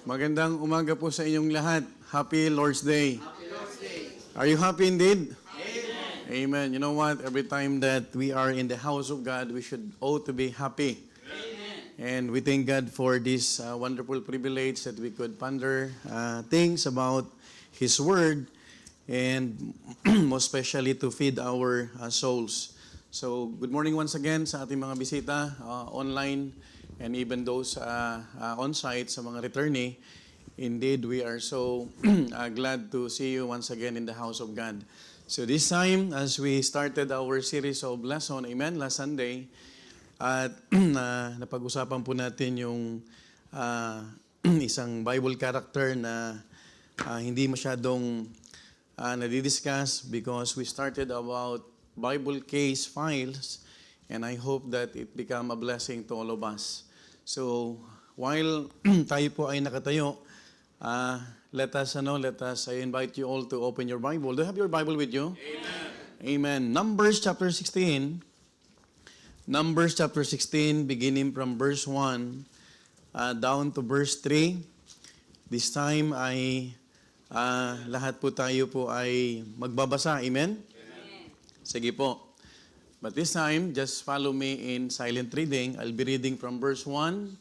Magandang umaga po sa inyong lahat. Happy Lord's Day. Happy Lord's Day. Are you happy indeed? Amen. Amen. You know what? Every time that we are in the house of God, we should ought to be happy. Amen. And we thank God for this wonderful privilege that we could ponder things about His Word and most especially to feed our souls. So, good morning once again sa ating mga bisita online and even those on-site sa mga returnee. Indeed, we are so glad to see you once again in the house of God. So this time, as we started our series of lesson, amen, last Sunday, at napag-usapan po natin yung isang Bible character na hindi masyadong nadidiscuss because we started about Bible case files, and I hope that it become a blessing to all of us. So, while tayo po ay nakatayo, let us, I invite you all to open your Bible. Do you have your Bible with you? Amen. Amen. Numbers chapter 16, beginning from verse 1 down to verse 3. This time ay lahat po tayo po ay magbabasa. Amen? Amen. Sige po. But this time, just follow me in silent reading. I'll be reading from verse 1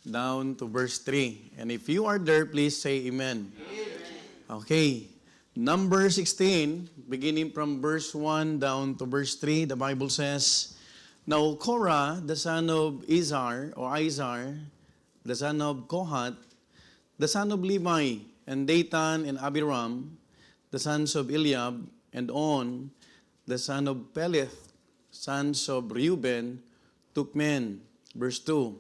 down to verse 3. And if you are there, please say amen. Amen. Okay. Number 16, beginning from verse 1 down to verse 3, the Bible says, Now Korah, the son of Izhar, the son of Kohath, the son of Levi, and Dathan and Abiram, the sons of Eliab, and On, the son of Peleth, sons of Reuben, took men. Verse 2.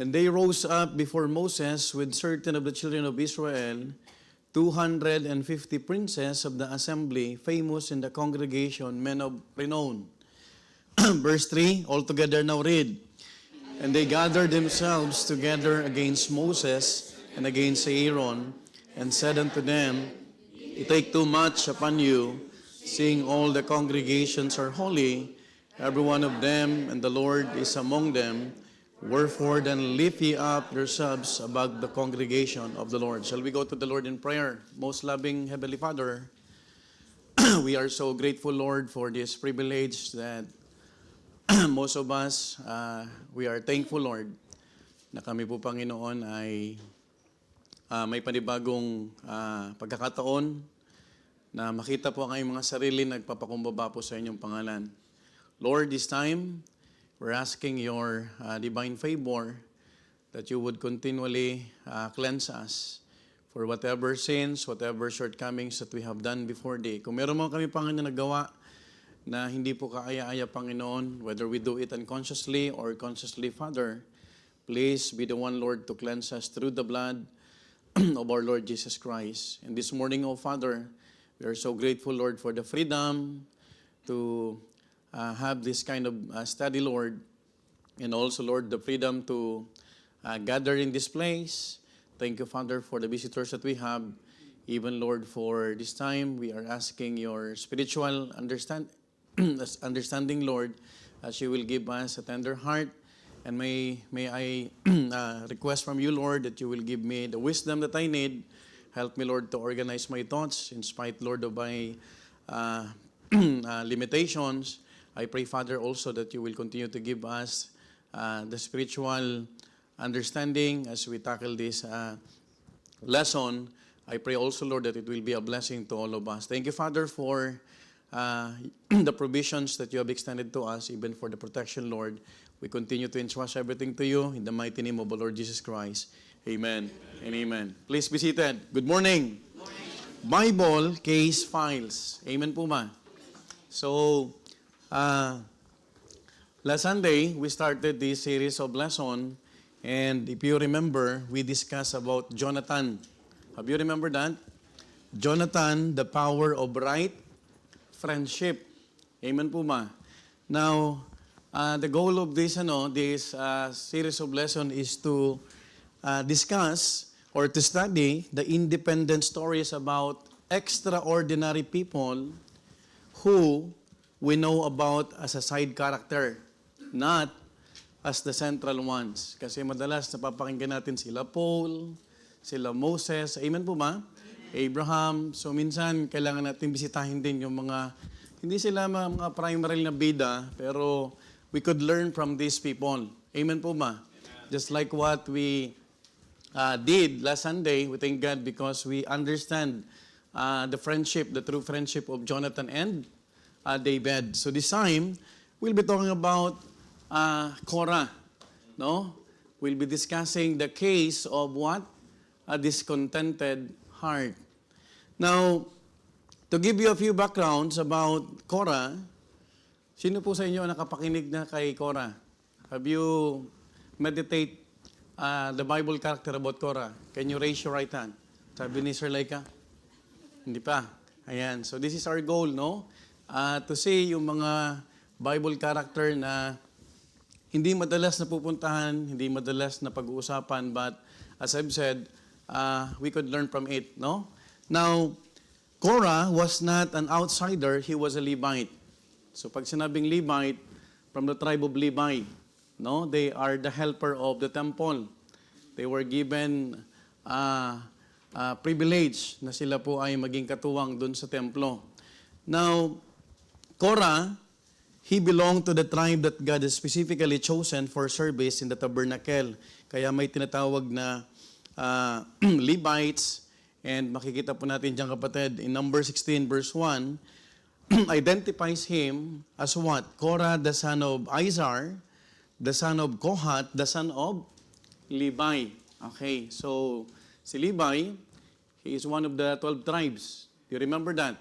And they rose up before Moses with certain of the children of Israel, 250 princes of the assembly, famous in the congregation, men of renown. Verse 3, altogether now read. And they gathered themselves together against Moses and against Aaron, and said unto them, You take too much upon you, seeing all the congregations are holy, every one of them, and the Lord is among them. Wherefore then lift ye up yourselves above the congregation of the Lord. Shall we go to the Lord in prayer? Most loving Heavenly Father, we are so grateful, Lord, for this privilege that most of us, we are thankful, Lord, na kami po, Panginoon, ay may panibagong pagkakataon na makita po ang aming mga sarili nagpapakumbaba po sa inyong pangalan. Lord, this time, we're asking your divine favor that you would continually cleanse us for whatever sins, whatever shortcomings that we have done before thee. Kung meron mo kami, Panginoon, nagawa na hindi po kaaya-aya, Panginoon, whether we do it unconsciously or consciously, Father, please be the one, Lord, to cleanse us through the blood of our Lord Jesus Christ. And this morning, oh Father, we are so grateful, Lord, for the freedom to have this kind of study, Lord, and also, Lord, the freedom to gather in this place. Thank you, Father, for the visitors that we have. Even, Lord, for this time, we are asking your spiritual understanding, Lord, as you will give us a tender heart. And may I request from you, Lord, that you will give me the wisdom that I need. Help me, Lord, to organize my thoughts in spite, Lord, of my limitations. I pray, Father, also that you will continue to give us the spiritual understanding as we tackle this lesson. I pray also, Lord, that it will be a blessing to all of us. Thank you, Father, for the provisions that you have extended to us, even for the protection, Lord. We continue to entrust everything to you in the mighty name of the Lord Jesus Christ. Amen and amen. Please be seated. Good morning. Good morning. Bible case files. Amen po ba? So, last Sunday, we started this series of lesson, and if you remember, we discussed about Jonathan. Have you remembered that? Jonathan, the power of right friendship. Amen po ba? Now, the goal of this series of lesson is to discuss or to study the independent stories about extraordinary people who we know about as a side character, not as the central ones. Kasi madalas napapakinggan natin sila Paul, sila Moses, amen po ba? Abraham. So minsan, kailangan natin bisitahin din yung mga, hindi sila mga primary na bida, pero we could learn from these people. Amen po ba? Just like what we did last Sunday, we thank God because we understand the friendship, the true friendship of Jonathan and David. So this time, we'll be talking about Korah. No? We'll be discussing the case of what? A discontented heart. Now, to give you a few backgrounds about Korah, sino po sa inyo nakapakinig na kay Korah? Have you meditate the Bible character about Korah? Can you raise your right hand? Sabi ni Sir Laika? Hindi pa. Ayan. So this is our goal, no? To see yung mga Bible character na hindi madalas na pupuntahan, hindi madalas na pag-uusapan, but as I've said, we could learn from it, no? Now, Korah was not an outsider, he was a Levite. So pag sinabing Levite, from the tribe of Levi, no? They are the helper of the temple. They were given privilege na sila po ay maging katuwang dun sa templo. Now, Korah, he belonged to the tribe that God has specifically chosen for service in the tabernacle. Kaya may tinatawag na Levites, and makikita po natin dyan kapatid, in number 16 verse 1, identifies him as what? Korah, the son of Izhar, the son of Kohath, the son of Levi. Okay, so si Levi, he is one of the 12 tribes. Do you remember that?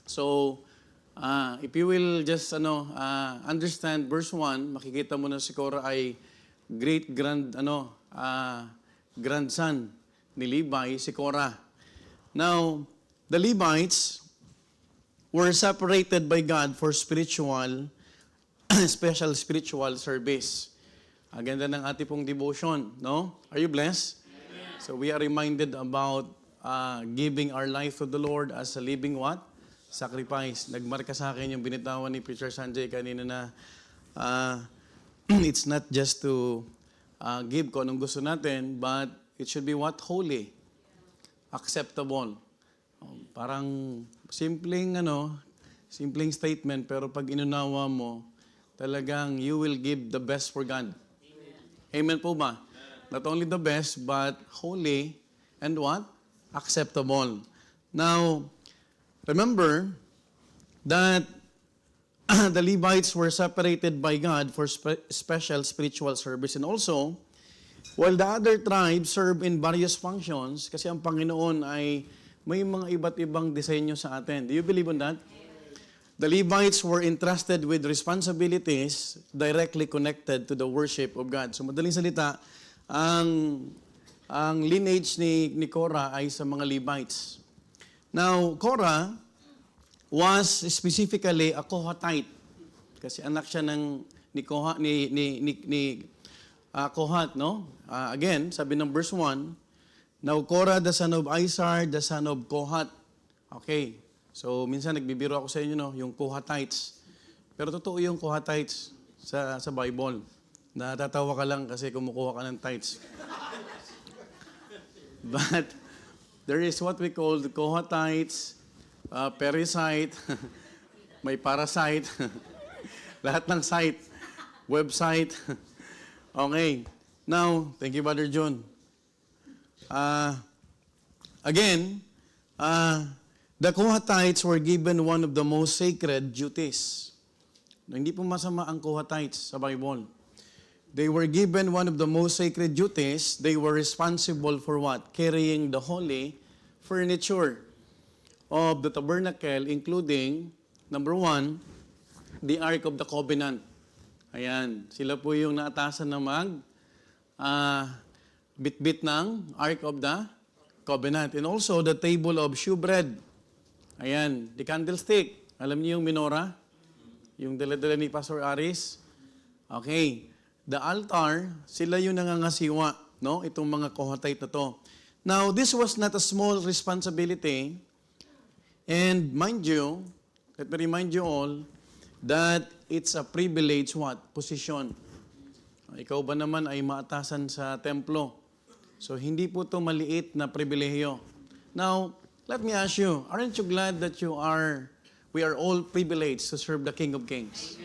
So, if you will just understand verse 1, makikita mo na si Korah ay grandson ni Levi, si Korah. Now, the Levites were separated by God for special spiritual service. Ang ganda ng ating pong devotion, no? Are you blessed? Amen. So we are reminded about giving our life to the Lord as a living what? Sacrifice. Nagmarka sa akin yung binitawan ni Preacher Sanjay kanina na it's not just to give ko anong gusto natin, but it should be what? Holy. Acceptable. Parang simpleng statement, pero pag inunawa mo, talagang you will give the best for God. Amen po ba? Not only the best, but holy and what? Acceptable. Now, remember that the Levites were separated by God for special spiritual service. And also, while the other tribes serve in various functions, kasi ang Panginoon ay may mga iba't ibang disenyo sa atin. Do you believe on that? The Levites were entrusted with responsibilities directly connected to the worship of God. So madaling salita, ang lineage ni Korah ay sa mga Levites. Now, Korah was specifically a Kohathite. Kasi anak siya ni Kohath, no? Again, sabi ng verse 1, now Korah, the son of Izhar, the son of Kohath. Okay. So, minsan nagbibiro ako sa inyo, no, yung Kohathites. Pero totoo yung Kohathites sa Bible. Natatawa ka lang kasi kumukuha ka ng tithes. But, there is what we call the Kohathites, parasite, may parasite, lahat ng site, website. Okay. Now, thank you, Brother John. Again, the Kohathites were given one of the most sacred duties. Hindi po masama ang Kohathites sa Bible. They were given one of the most sacred duties. They were responsible for what? Carrying the holy furniture of the tabernacle, including, number 1, the Ark of the Covenant. Ayan, sila po yung naatasan na bit-bit ng Ark of the Covenant. And also, the table of shewbread. Ayan, the candlestick. Alam niyo yung menorah? Yung dala-dala ni Pastor Aris? Okay. The altar, sila yung nangangasiwa, no? Itong mga Kohathite na to. Now, this was not a small responsibility. And mind you, let me remind you all, that it's a privileged what? Position. Ikaw ba naman ay maatasan sa templo? So, hindi po ito maliit na pribilehiyo. Now, let me ask you, aren't you glad that we are all privileged to serve the King of Kings?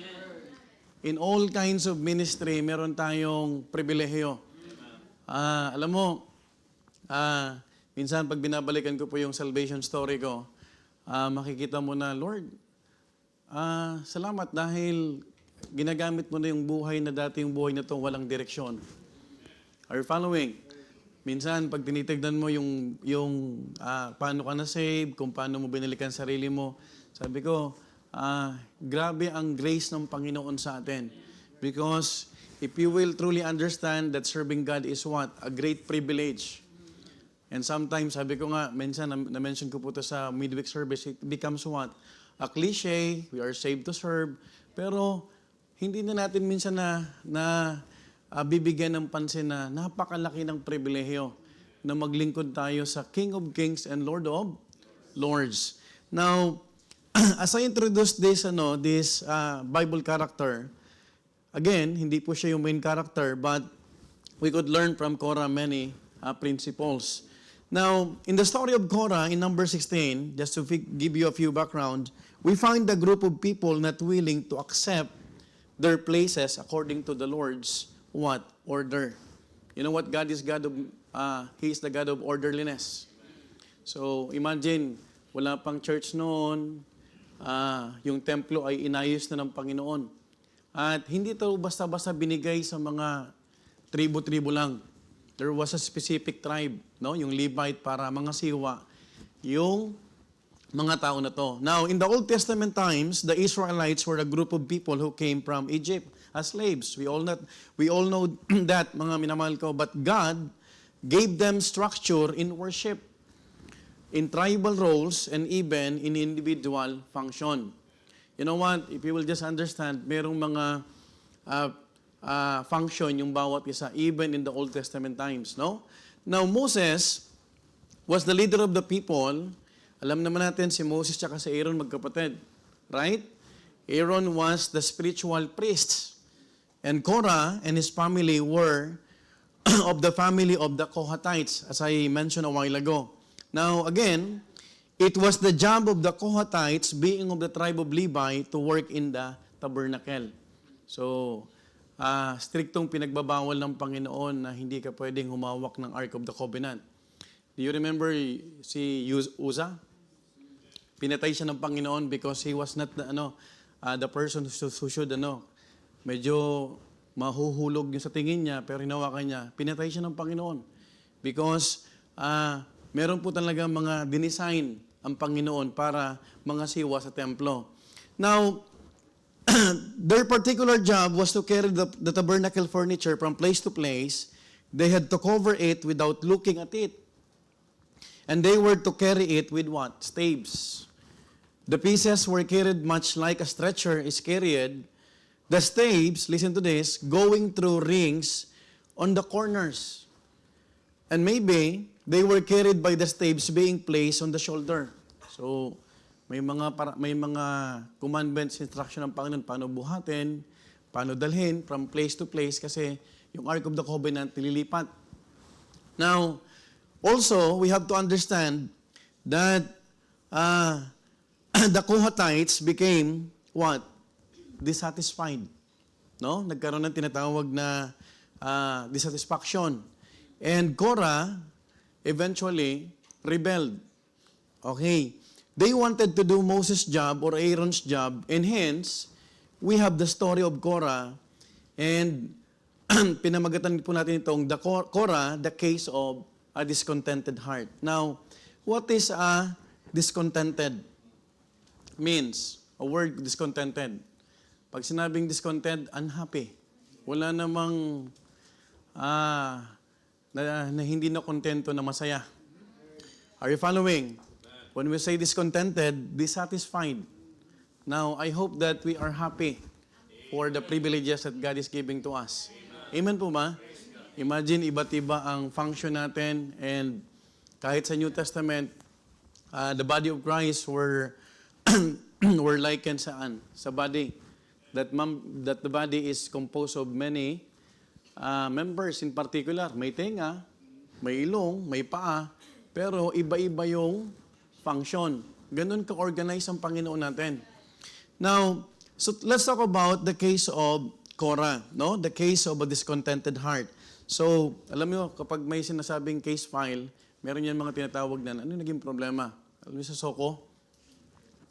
In all kinds of ministry, meron tayong pribilehiyo. Alam mo, minsan pag binabalikan ko po yung salvation story ko, makikita mo na, Lord, salamat dahil ginagamit mo na yung buhay na dati yung buhay na to walang direksyon. Are you following? Minsan, pag tinitignan mo yung paano ka na-save, kung paano mo binalikan sarili mo, sabi ko, grabe ang grace ng Panginoon sa atin. Because if you will truly understand that serving God is what? A great privilege. And sometimes, sabi ko nga, minsan, na-mention ko po ito sa midweek service, it becomes what? A cliche, we are saved to serve, pero hindi na natin minsan bibigyan ng pansin na napakalaki ng pribilehiyo na maglingkod tayo sa King of Kings and Lord of Lords. Now, as I introduce this Bible character, again, hindi po siya yung main character, but we could learn from Korah many principles. Now, in the story of Korah, in number 16, just to give you a few background, we find a group of people not willing to accept their places according to the Lord's what? Order. You know what? God is God of, He is the God of orderliness. So, imagine, wala pang church noon, yung templo ay inayos na ng Panginoon. At hindi ito basta-basta binigay sa mga tribo-tribo lang. There was a specific tribe, no? Yung Levite para mga siwa, yung mga tao na to. Now, in the Old Testament times, the Israelites were a group of people who came from Egypt as slaves. We all know that, mga minamahal ko, but God gave them structure in worship, in tribal roles, and even in individual function. You know what? If you will just understand, merong mga function yung bawat isa, even in the Old Testament times, no? Now, Moses was the leader of the people. Alam naman natin si Moses at si Aaron magkapatid, right? Aaron was the spiritual priest. And Korah and his family were of the family of the Kohathites, as I mentioned a while ago. Now, again, it was the job of the Kohathites, being of the tribe of Levi, to work in the tabernacle. So, striktong pinagbabawal ng Panginoon na hindi ka pwedeng humawak ng Ark of the Covenant. Do you remember si Uzzah? Pinatay siya ng Panginoon because he was not the person who should medyo mahuhulog yung sa tingin niya, pero hinawakan niya, pinatay siya ng Panginoon. Because meron po talaga mga dinesign ang Panginoon para mga siwa sa templo. Now, their particular job was to carry the tabernacle furniture from place to place. They had to cover it without looking at it. And they were to carry it with what? Staves. The pieces were carried much like a stretcher is carried. The staves, listen to this, going through rings on the corners. And maybe they were carried by the staves being placed on the shoulder. So, may mga commandments, instruction ng Panginoon, paano buhatin, paano dalhin from place to place kasi yung Ark of the Covenant nililipat. Now, also, we have to understand that the Kohathites became what? Dissatisfied. No? Nagkaroon ng tinatawag na dissatisfaction. And Korah eventually rebelled. Okay. They wanted to do Moses' job or Aaron's job, and hence, we have the story of Korah, and pinamagatan po natin itong Korah, the case of a discontented heart. Now, what is a discontented? Means, a word discontented. Pag sinabing discontent, unhappy. Wala namang na hindi na kontento na masaya. Are you following? When we say discontented, dissatisfied. Now, I hope that we are happy for the privileges that God is giving to us. Amen po ba? Imagine, iba't iba ang function natin, and kahit sa New Testament, the body of Christ were likened saan? Sa body. That the body is composed of many members in particular. May tenga, may ilong, may paa, pero iba-iba yung function. Ganun ka-organize ang Panginoon natin. Now, so let's talk about the case of Korah, no? The case of a discontented heart. So, alam niyo, kapag may sinasabing case file, meron yan mga tinatawag na, ano yung naging problema? Alam niyo sa Soko,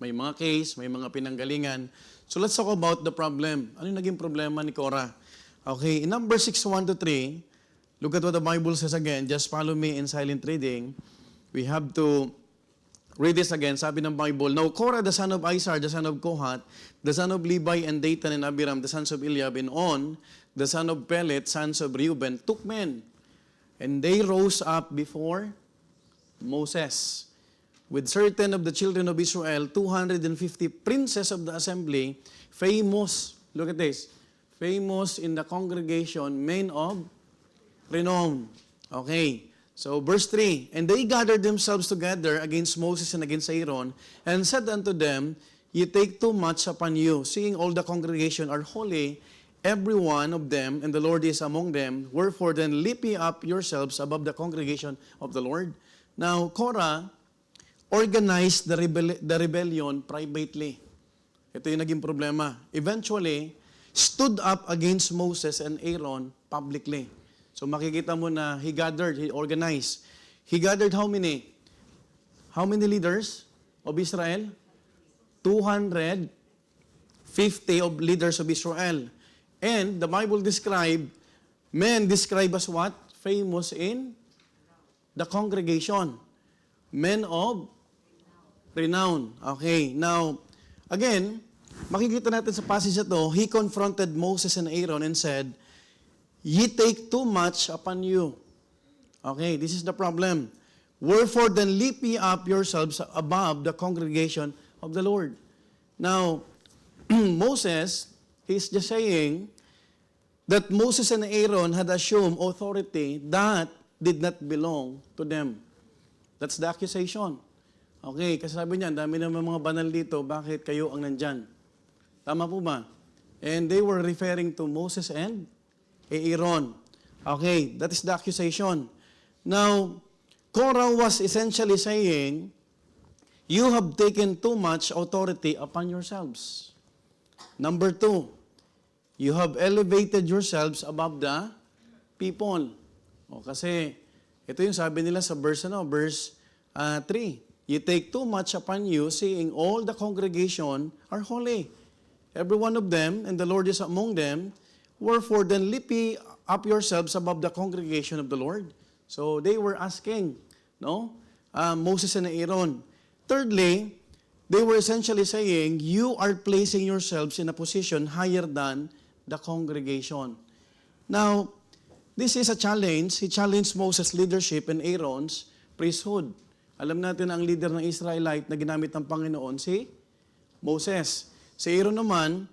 may mga case, may mga pinanggalingan. So, let's talk about the problem. Ano yung naging problema ni Korah? Okay, in number 6:1-3, look at what the Bible says again. Just follow me in silent reading. We have to read this again. Sabi ng Bible, Now Korah, the son of Izhar, the son of Kohath, the son of Levi, and Dathan, and Abiram, the sons of Eliab, and On, the son of Pelet, sons of Reuben, took men, and they rose up before Moses, with certain of the children of Israel, 250 princes of the assembly, famous, look at this, famous in the congregation, men of renown. Okay. So, verse 3, And they gathered themselves together against Moses and against Aaron, and said unto them, Ye take too much upon you, seeing all the congregation are holy, every one of them, and the Lord is among them. Wherefore then lift ye up yourselves above the congregation of the Lord. Now, Korah organized the rebellion privately. Ito yung naging problema. Eventually, stood up against Moses and Aaron publicly. So makikita mo na he gathered, he organized. He gathered how many? How many leaders of Israel? 250 of leaders of Israel. And the Bible described, men described as what? Famous in the congregation. Men of renown. Okay, now, again, makikita natin sa passage na to, he confronted Moses and Aaron and said, Ye take too much upon you. Okay, this is the problem. Wherefore then lift ye up yourselves above the congregation of the Lord. Now, Moses, he's just saying that Moses and Aaron had assumed authority that did not belong to them. That's the accusation. Okay, kasi sabi niya, dami naman mga banal dito, bakit kayo ang nandyan? Tama po ba? And they were referring to Moses and Aaron. Okay, that is the accusation. Now, Korah was essentially saying, you have taken too much authority upon yourselves. Number 2, you have elevated yourselves above the people. O, kasi, ito yung sabi nila sa verse 3. You take too much upon you, seeing all the congregation are holy. Every one of them, and the Lord is among them. Wherefore then lift ye up yourselves above the congregation of the Lord. So they were asking, Moses and Aaron. Thirdly, they were essentially saying, you are placing yourselves in a position higher than the congregation. Now, this is a challenge. He challenged Moses' leadership and Aaron's priesthood. Alam natin ang leader ng Israelite na ginamit ng Panginoon, si Moses. Si Aaron naman,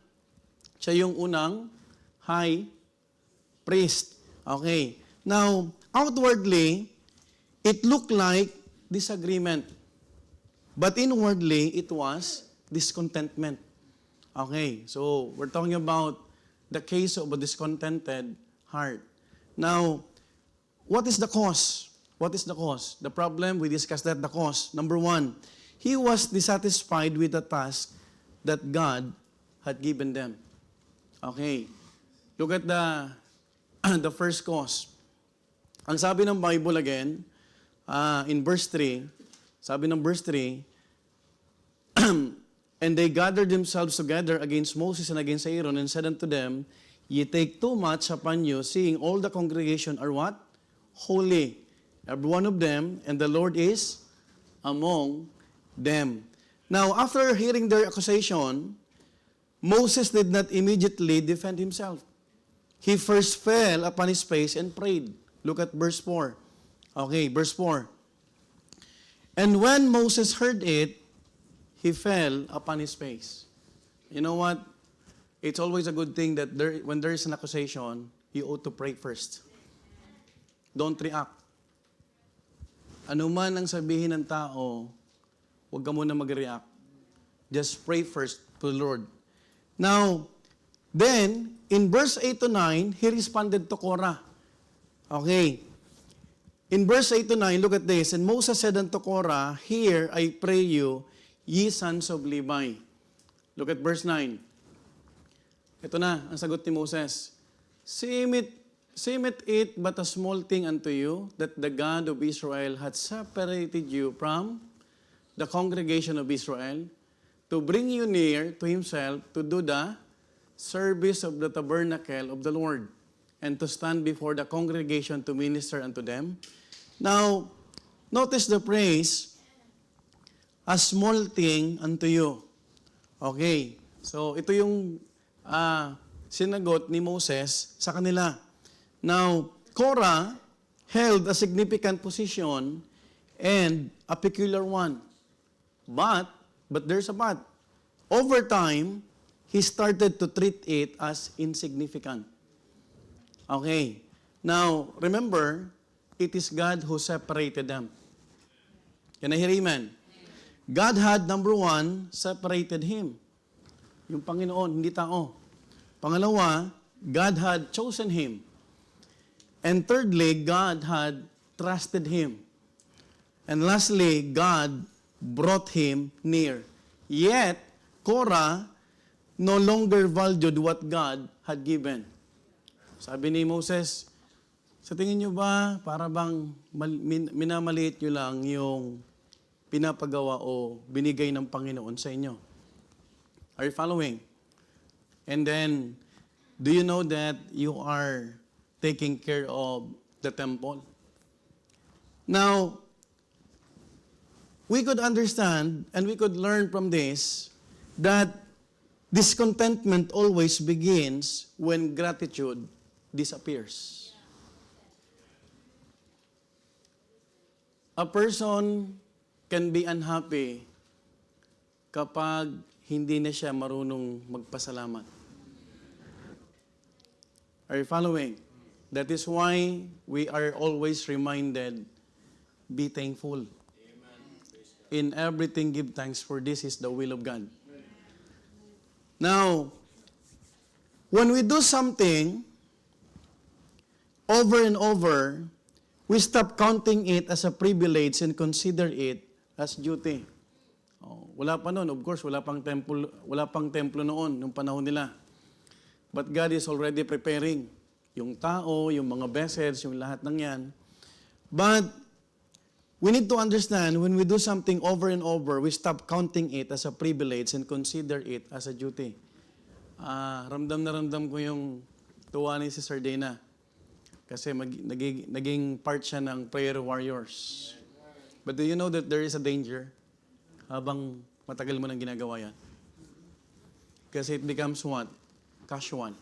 siya yung unang high priest. Okay. Now, outwardly, it looked like disagreement. But inwardly, it was discontentment. Okay. So, we're talking about the case of a discontented heart. Now, what is the cause? What is the cause? The problem, we discussed that, the cause. Number 1, he was dissatisfied with the task that God had given them. Okay. Look at the first cause. Ang sabi ng Bible again, in verse 3, sabi ng verse 3, And they gathered themselves together against Moses and against Aaron and said unto them, Ye take too much upon you, seeing all the congregation are what? Holy. Every one of them, and the Lord is among them. Now, after hearing their accusation, Moses did not immediately defend himself. He first fell upon his face and prayed. Look at verse 4. Okay, verse 4. And when Moses heard it, he fell upon his face. You know what? It's always a good thing that when there is an accusation, you ought to pray first. Don't react. Ano man ang sabihin ng tao, huwag ka muna mag-react. Just pray first to the Lord. Now, then, in verse 8 to 9, he responded to Korah. Okay. In verse 8 to 9, look at this. And Moses said unto Korah, Hear, I pray you, ye sons of Levi. Look at verse 9. Ito na, ang sagot ni Moses. Seemeth it but a small thing unto you, that the God of Israel hath separated you from the congregation of Israel, to bring you near to himself, to do the service of the tabernacle of the Lord, and to stand before the congregation to minister unto them. Now, notice the phrase, a small thing unto you. Okay, so ito yung sinagot ni Moses sa kanila. Now, Korah held a significant position and a peculiar one. But there's a but. Over time, he started to treat it as insignificant. Okay. Now, remember, it is God who separated them. Can I hear amen? God had, number one, separated him. Yung Panginoon, hindi tao. Pangalawa, God had chosen him. And thirdly, God had trusted him. And lastly, God brought him near. Yet, Korah no longer valued what God had given. Sabi ni Moses, sa tingin nyo ba, para bang minamaliit nyo lang yung pinapagawa o binigay ng Panginoon sa inyo? Are you following? And then, do you know that you are taking care of the temple? Now, we could understand and we could learn from this that discontentment always begins when gratitude disappears. A person can be unhappy kapag hindi na siya marunong magpasalamat. Are you following? That is why we are always reminded, be thankful. In everything give thanks, for this is the will of God. Now, when we do something over and over, we stop counting it as a privilege and consider it as duty. Wala pa noon, of course, wala pang templo noon, nung panahon nila. But God is already preparing yung tao, yung mga vessels, yung lahat ng yan. But we need to understand, when we do something over and over, we stop counting it as a privilege and consider it as a duty. Ramdam na ramdam ko yung tuwa ni Sister Dana. Kasi naging part siya ng prayer warriors. But do you know that there is a danger habang matagal mo nang ginagawa yan? Kasi it becomes what? Casual.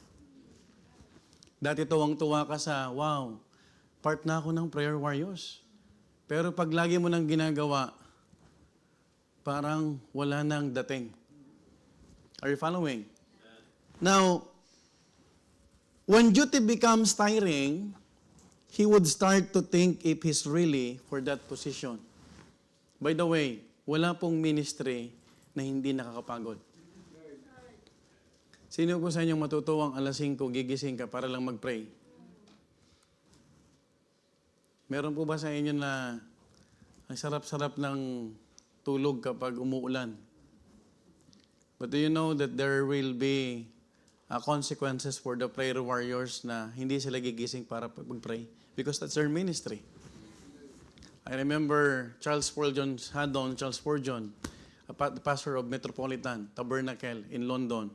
Dati tuwang-tuwa ka sa, wow, part na ako ng prayer warriors. Pero pag lagi mo nang ginagawa, parang wala nang dating. Are you following? Now, when duty becomes tiring, he would start to think if he's really for that position. By the way, wala pong ministry na hindi nakakapagod. Sino ko sa inyong matutuwang alas 5 gigising ka para lang mag-pray? Meron po ba sa inyo na ang sarap-sarap ng tulog kapag umuulan? But do you know that there will be consequences for the prayer warriors na hindi sila gigising para mag-pray? Because that's their ministry. I remember Charles Spurgeon, the pastor of Metropolitan Tabernacle in London.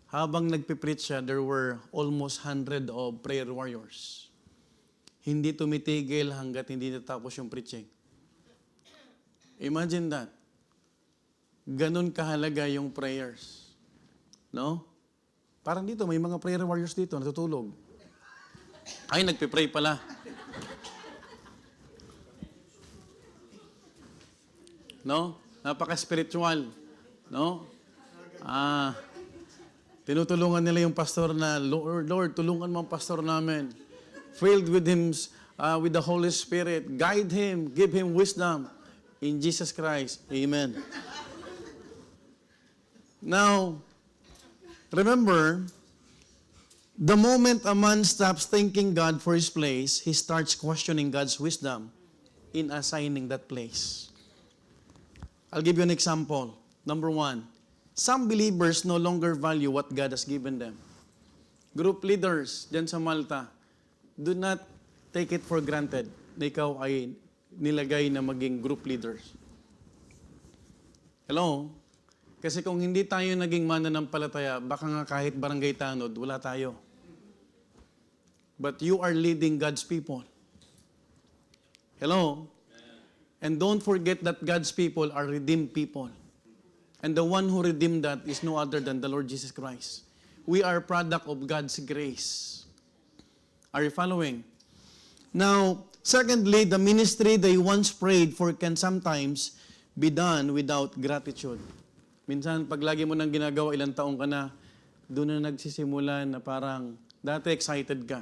Habang nagpipreach siya, there were almost 100 of prayer warriors. Hindi tumitigil hanggat hindi natapos yung preaching. Imagine that. Ganun kahalaga yung prayers. No? Parang dito, may mga prayer warriors dito, natutulog. Ay, nagpipray pala. No? Napaka-spiritual. No? Tinutulungan nila yung pastor na, Lord, tulungan mo ang pastor namin. Filled with him, with the Holy Spirit. Guide him, give him wisdom. In Jesus Christ. Amen. Now, remember, The moment a man stops thanking God for his place, he starts questioning God's wisdom in assigning that place. I'll give you an example. Number one, some believers no longer value what God has given them. Group leaders dyan sa Malta, do not take it for granted na ikaw ay nilagay na maging group leaders. Hello? Kasi kung hindi tayo naging mananampalataya, baka nga kahit barangay tanod, wala tayo. But you are leading God's people. Hello? And don't forget that God's people are redeemed people. And the one who redeemed that is no other than the Lord Jesus Christ. We are product of God's grace. Are you following? Now, secondly, the ministry they once prayed for can sometimes be done without gratitude. Minsan, pag lagi mo nang ginagawa, ilang taong ka na, doon na nagsisimula na parang dati excited ka.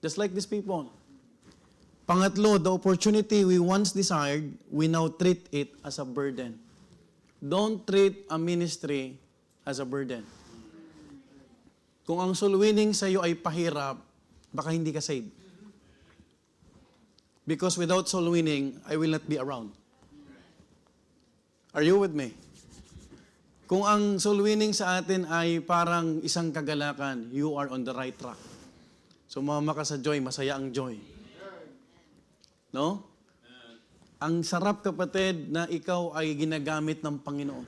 Just like these people. Pangatlo, the opportunity we once desired, we now treat it as a burden. Don't treat a ministry as a burden. Kung ang soul winning sa iyo ay pahirap, baka hindi ka saved. Because without soul winning, I will not be around. Are you with me? Kung ang soul winning sa atin ay parang isang kagalakan, you are on the right track. Sumama ka sa joy, masaya ang joy. No? Ang sarap, kapatid, na ikaw ay ginagamit ng Panginoon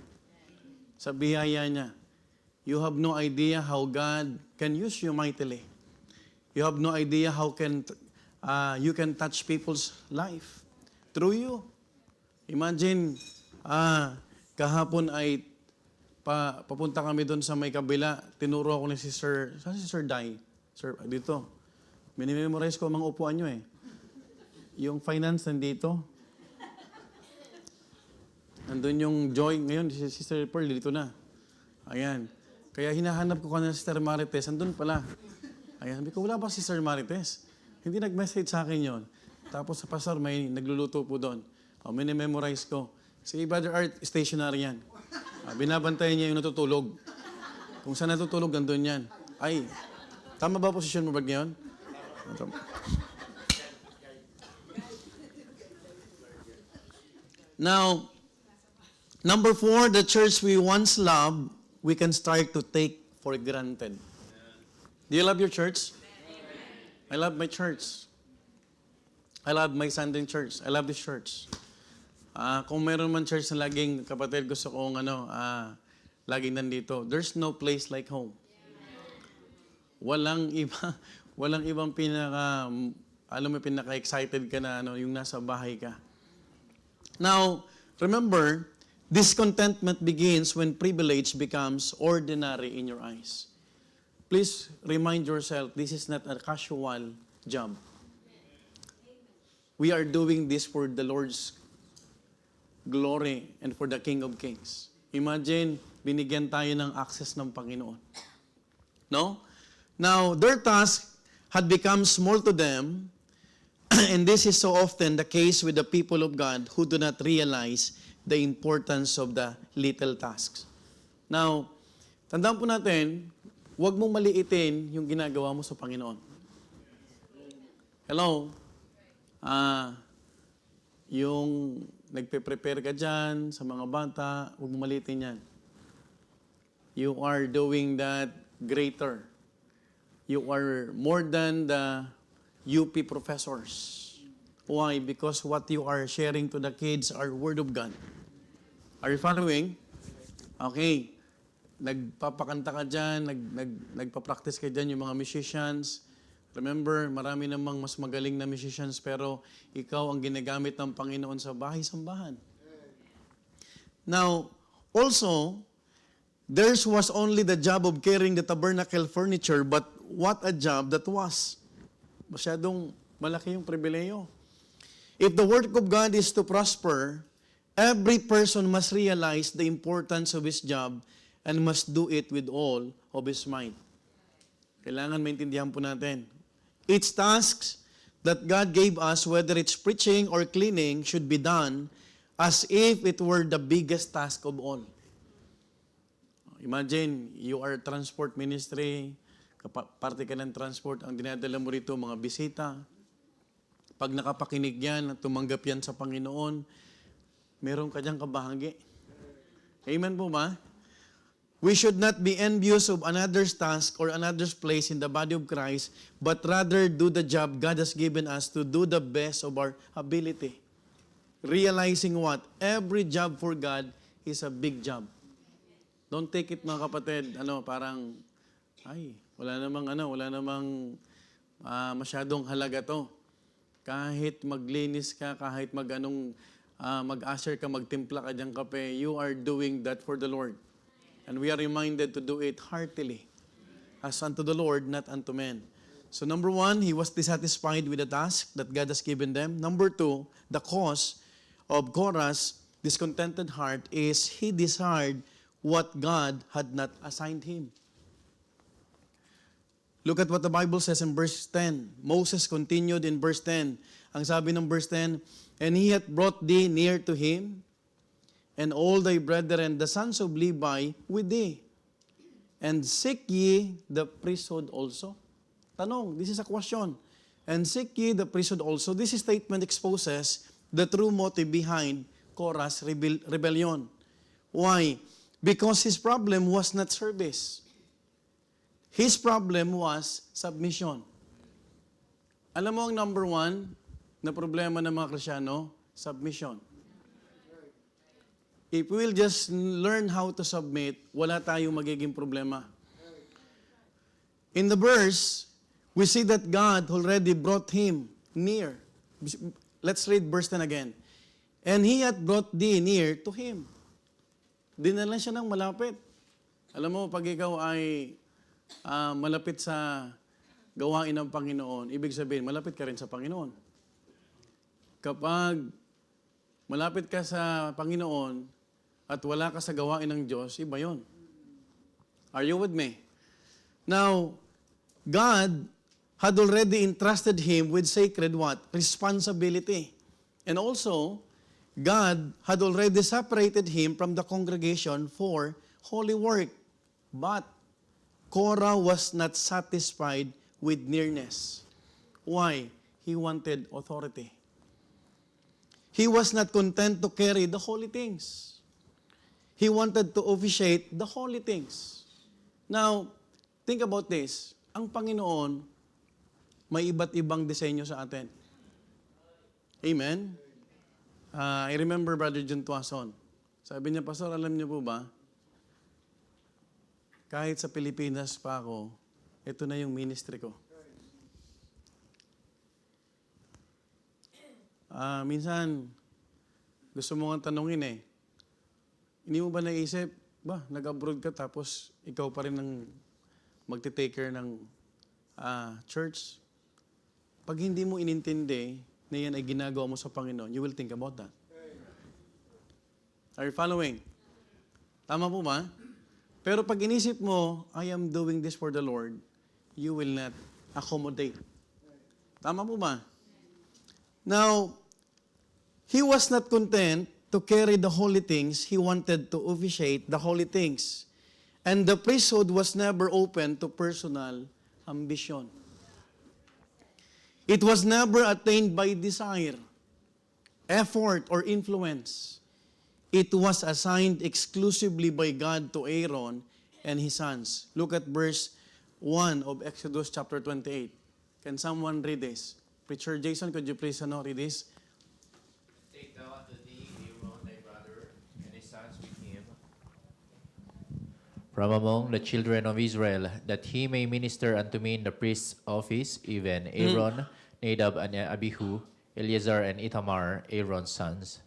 sa biyaya niya. You have no idea how God can use you mightily. You have no idea how you can touch people's life through you. Imagine, kahapon ay papunta kami doon sa may kabila. Tinuro ako ni si Sir, saan si Sir Dai? Sir, dito. Minimemorize ko ang mga upuan nyo eh. Yung finance nandito. Nandun yung Joy. Ngayon, si Sister Pearl dito na. Ayan. Kaya hinahanap ko kanina si Sister Marites. Nandun pala. Ayan. Sabi ko, wala ba si Sister Marites? Hindi nag-message sa akin yon. Tapos sa pastor, may nagluluto po doon. Minimemorize ko. Si Brother Art, stationary yan. Binabantayan niya yung natutulog. Kung saan natutulog, nandun yan. Ay, tama ba posisyon mo ba ngayon? Now, number 4, the church we once loved, we can start to take for granted. Do you love your church? I love my church. I love my Sunday church. I love this church. Kung mayroon man church na laging, kapatid, gusto kong laging nandito, there's no place like home. Walang ibang pinaka-excited ka na yung nasa bahay ka. Now, remember, discontentment begins when privilege becomes ordinary in your eyes. Please remind yourself, this is not a casual job. We are doing this for the Lord's glory and for the King of Kings. Imagine, binigyan tayo ng access ng Panginoon. No? Now, their task had become small to them, and this is so often the case with the people of God who do not realize the importance of the little tasks. Now, tandaan po natin, huwag mong maliitin yung ginagawa mo sa Panginoon. Hello? Yung nagpe-prepare ka dyan sa mga bata, huwag mong maliitin yan. You are doing that greater. You are more than the UP professors. Why? Because what you are sharing to the kids are Word of God. Are you following? Okay. Nagpapakanta ka dyan, nagpa-practice ka dyan yung mga musicians. Remember, marami namang mas magaling na musicians, pero ikaw ang ginagamit ng Panginoon sa bahay-sambahan. Now, also, theirs was only the job of carrying the tabernacle furniture, but what a job that was. Masyadong malaki yung pribileyo. If the work of God is to prosper, every person must realize the importance of his job and must do it with all of his mind. Kailangan maintindihan po natin. Each tasks that God gave us, whether it's preaching or cleaning, should be done as if it were the biggest task of all. Imagine, you are transport ministry, parte ka ng transport, ang dinadala mo rito, mga bisita. Pag nakapakinig yan, tumanggap yan sa Panginoon, meron ka diyang kabahagi. Amen po ba? We should not be envious of another's task or another's place in the body of Christ, but rather do the job God has given us to do the best of our ability. Realizing what? Every job for God is a big job. Don't take it, mga kapatid, parang, wala namang masyadong halaga to. Kahit maglinis ka, kahit mag-usher ka, magtimpla ka diyang kape, you are doing that for the Lord. And we are reminded to do it heartily, as unto the Lord, not unto men. So number 1, he was dissatisfied with the task that God has given them. Number 2, the cause of Korah's discontented heart is he desired what God had not assigned him. Look at what the Bible says in verse 10. Moses continued in verse 10. Ang sabi ng verse 10, and he hath brought thee near to him, and all thy brethren, the sons of Levi, with thee. And seek ye the priesthood also? Tanong, this is a question. And seek ye the priesthood also? This statement exposes the true motive behind Korah's rebellion. Why? Because his problem was not service. His problem was submission. Alam mo ang number 1 na problema ng mga Kristyano? Submission. If we will just learn how to submit, wala tayong magiging problema. In the verse, we see that God already brought him near. Let's read verse 10 again. And he hath brought thee near to him. Dinala siya ng malapit. Alam mo, pag ikaw ay malapit sa gawain ng Panginoon, ibig sabihin, malapit ka rin sa Panginoon. Kapag malapit ka sa Panginoon at wala ka sa gawain ng Diyos, iba yun. Are you with me? Now, God had already entrusted him with sacred what? Responsibility. And also, God had already separated him from the congregation for holy work. But Korah was not satisfied with nearness. Why? He wanted authority. He was not content to carry the holy things. He wanted to officiate the holy things. Now, think about this. Ang Panginoon, may iba't ibang disenyo sa atin. Amen? I remember Brother John Tuason. Sabi niya, Pastor, alam niyo po ba, kahit sa Pilipinas pa ako, ito na yung ministry ko. Minsan, gusto mo nga tanungin hindi mo ba naisip, nag-abroad ka tapos ikaw pa rin ang magte-take care ng church? Pag hindi mo inintindi na yan ay ginagawa mo sa Panginoon, you will think about that. Are you following? Tama po ba? Pero pag inisip mo, I am doing this for the Lord, you will not accommodate. Tama po ba? Now, he was not content to carry the holy things. He wanted to officiate the holy things. And the priesthood was never open to personal ambition. It was never attained by desire, effort, or influence. It was assigned exclusively by God to Aaron and his sons. Look at verse 1 of Exodus chapter 28. Can someone read this? Preacher Jason, could you please read this? Take thou unto thee Aaron thy brother, and his sons with him, from among the children of Israel, that he may minister unto me in the priest's office, even Aaron, Nadab, and Abihu, Eleazar, and Ithamar, Aaron's sons.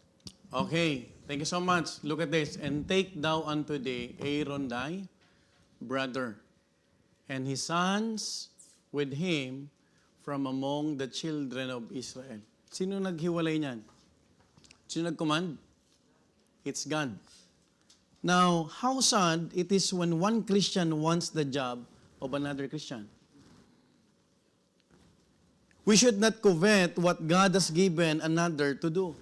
Okay, thank you so much. Look at this. And take thou unto thee Aaron thy brother, and his sons with him from among the children of Israel. Sino naghiwalay niyan? Sino nag-command? It's God. Now, how sad it is when one Christian wants the job of another Christian. We should not covet what God has given another to do,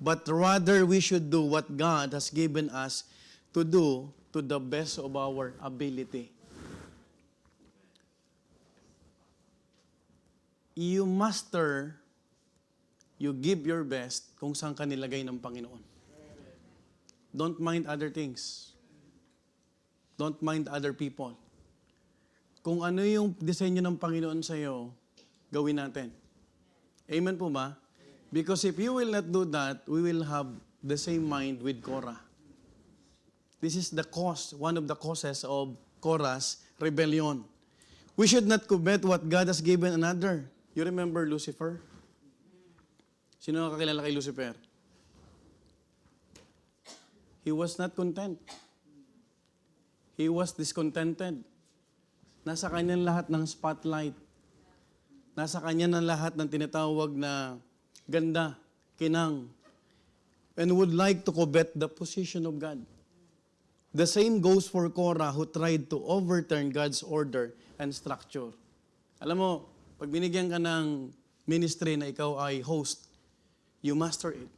but rather we should do what God has given us to do to the best of our ability. you master, you give your best kung saan ka nilagay ng Panginoon. Don't mind other things. Don't mind other people. Kung ano yung disenyo ng Panginoon sa iyo, gawin natin. Amen po ba? Because if you will not do that, we will have the same mind with Korah. This is the cause, one of the causes of Korah's rebellion. We should not covet what God has given another. You remember Lucifer? Sino nakakilala kay Lucifer? He was not content. He was discontented. Nasa kanya lahat ng spotlight. Nasa kanya na lahat ng tinatawag na ganda, kinang, and would like to covet the position of God. The same goes for Korah who tried to overturn God's order and structure. Alam mo, pag binigyan ka ng ministry na ikaw ay host, you master it.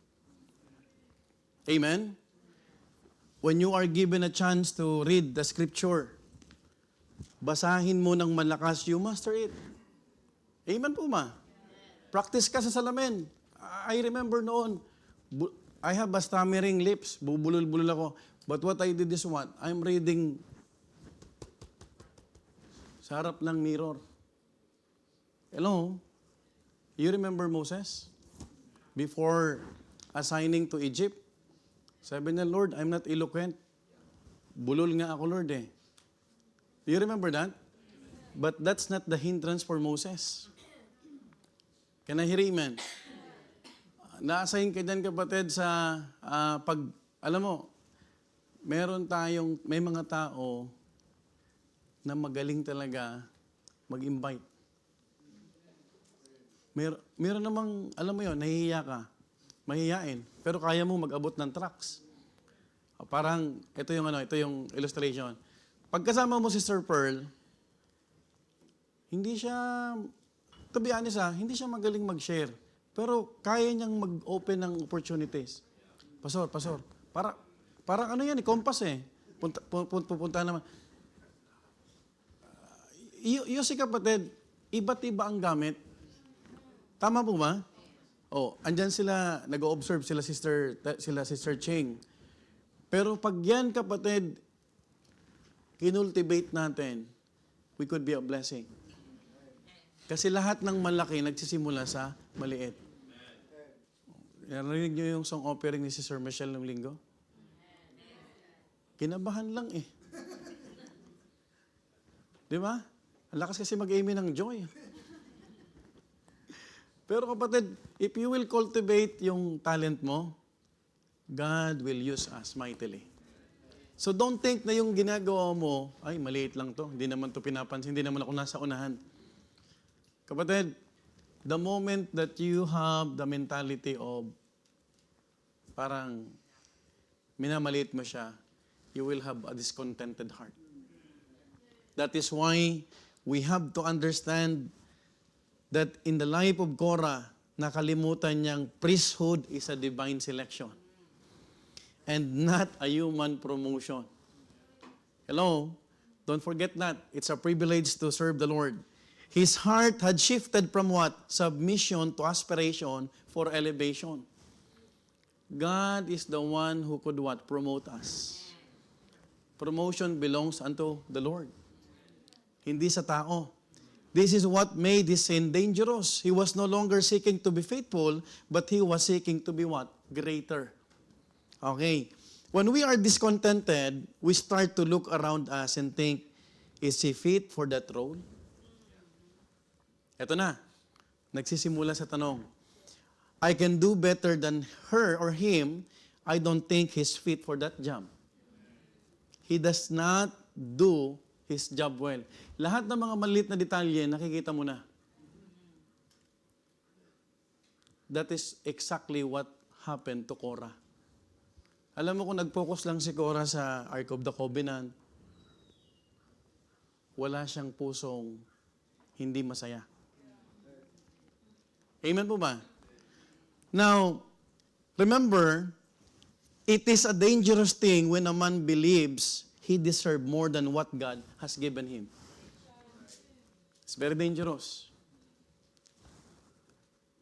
Amen? When you are given a chance to read the scripture, basahin mo ng malakas, you master it. Amen po ma? Practice ka sa salamin. I remember noon, I have a stammering lips, bubulol-bulol ako. But what I did is what? I'm reading sa harap ng mirror. Hello? You remember Moses? Before assigning to Egypt, sabi niya, Lord, I'm not eloquent. Bulol nga ako, Lord eh. You remember that? But that's not the hindrance for Moses. Can I hear amen? Na-assign ka dyan, kapatid, sa alam mo, may mga tao na magaling talaga mag-invite. Meron namang, alam mo yun, nahihiya ka. Mahihiyain. Pero kaya mo mag-abot ng trucks. Parang, ito yung illustration. Pagkasama mo si Sir Pearl, hindi siya, to be honest hindi siya magaling mag-share. Pero kaya niyang mag-open ng opportunities. Pastor, parang ano yan, compass eh. Pupunta naman. Yung si kapatid, iba't iba ang gamit. Tama po ba? Andyan sila, nag-o-observe sila Sister Ching. Pero pag yan, kapatid, kinultivate natin, we could be a blessing. Kasi lahat ng malaki nagsisimula sa maliit. Narinig niyo yung song offering ni Sister Michelle ng linggo? Kinabahan lang eh. Di ba? Ang lakas kasi mag-amen ng joy. Pero kapatid, if you will cultivate yung talent mo, God will use us mightily. So don't think na yung ginagawa mo, ay maliit lang to, hindi naman to pinapansin, hindi naman ako nasa unahan. Kapatid, the moment that you have the mentality of parang minamaliit mo siya, you will have a discontented heart. That is why we have to understand that in the life of Korah, nakalimutan niyang priesthood is a divine selection and not a human promotion. Hello? Don't forget that. It's a privilege to serve the Lord. His heart had shifted from what? Submission to aspiration for elevation. God is the one who could what? Promote us. Promotion belongs unto the Lord. Hindi sa tao. This is what made his sin dangerous. He was no longer seeking to be faithful, but he was seeking to be what? Greater. Okay. When we are discontented, we start to look around us and think, is he fit for that role? Ito na. Nagsisimula sa tanong. I can do better than her or him. I don't think he's fit for that job. He does not do his job well. Lahat ng mga maliit na detalye, nakikita mo na. That is exactly what happened to Korah. Alam mo kung nag-focus lang si Korah sa Ark of the Covenant, wala siyang pusong hindi masaya. Amen po ba? Now, remember, it is a dangerous thing when a man believes he deserves more than what God has given him. It's very dangerous.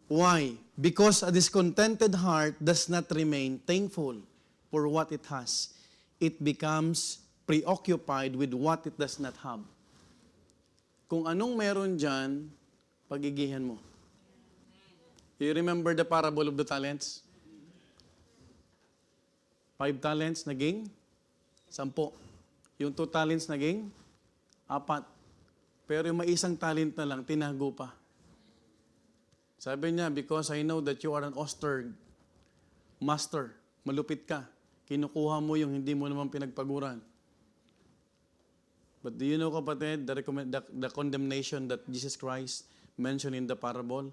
Why? Because a discontented heart does not remain thankful for what it has. It becomes preoccupied with what it does not have. Kung anong meron dyan, pagigihan mo. You remember the parable of the talents? 5 talents naging 10. Yung 2 talents naging 4. Pero yung may isang talent na lang, tinago pa. Sabi niya, because I know that you are an oyster master, malupit ka. Kinukuha mo yung hindi mo naman pinagpaguran. But do you know, kapatid, the condemnation that Jesus Christ mentioned in the parable?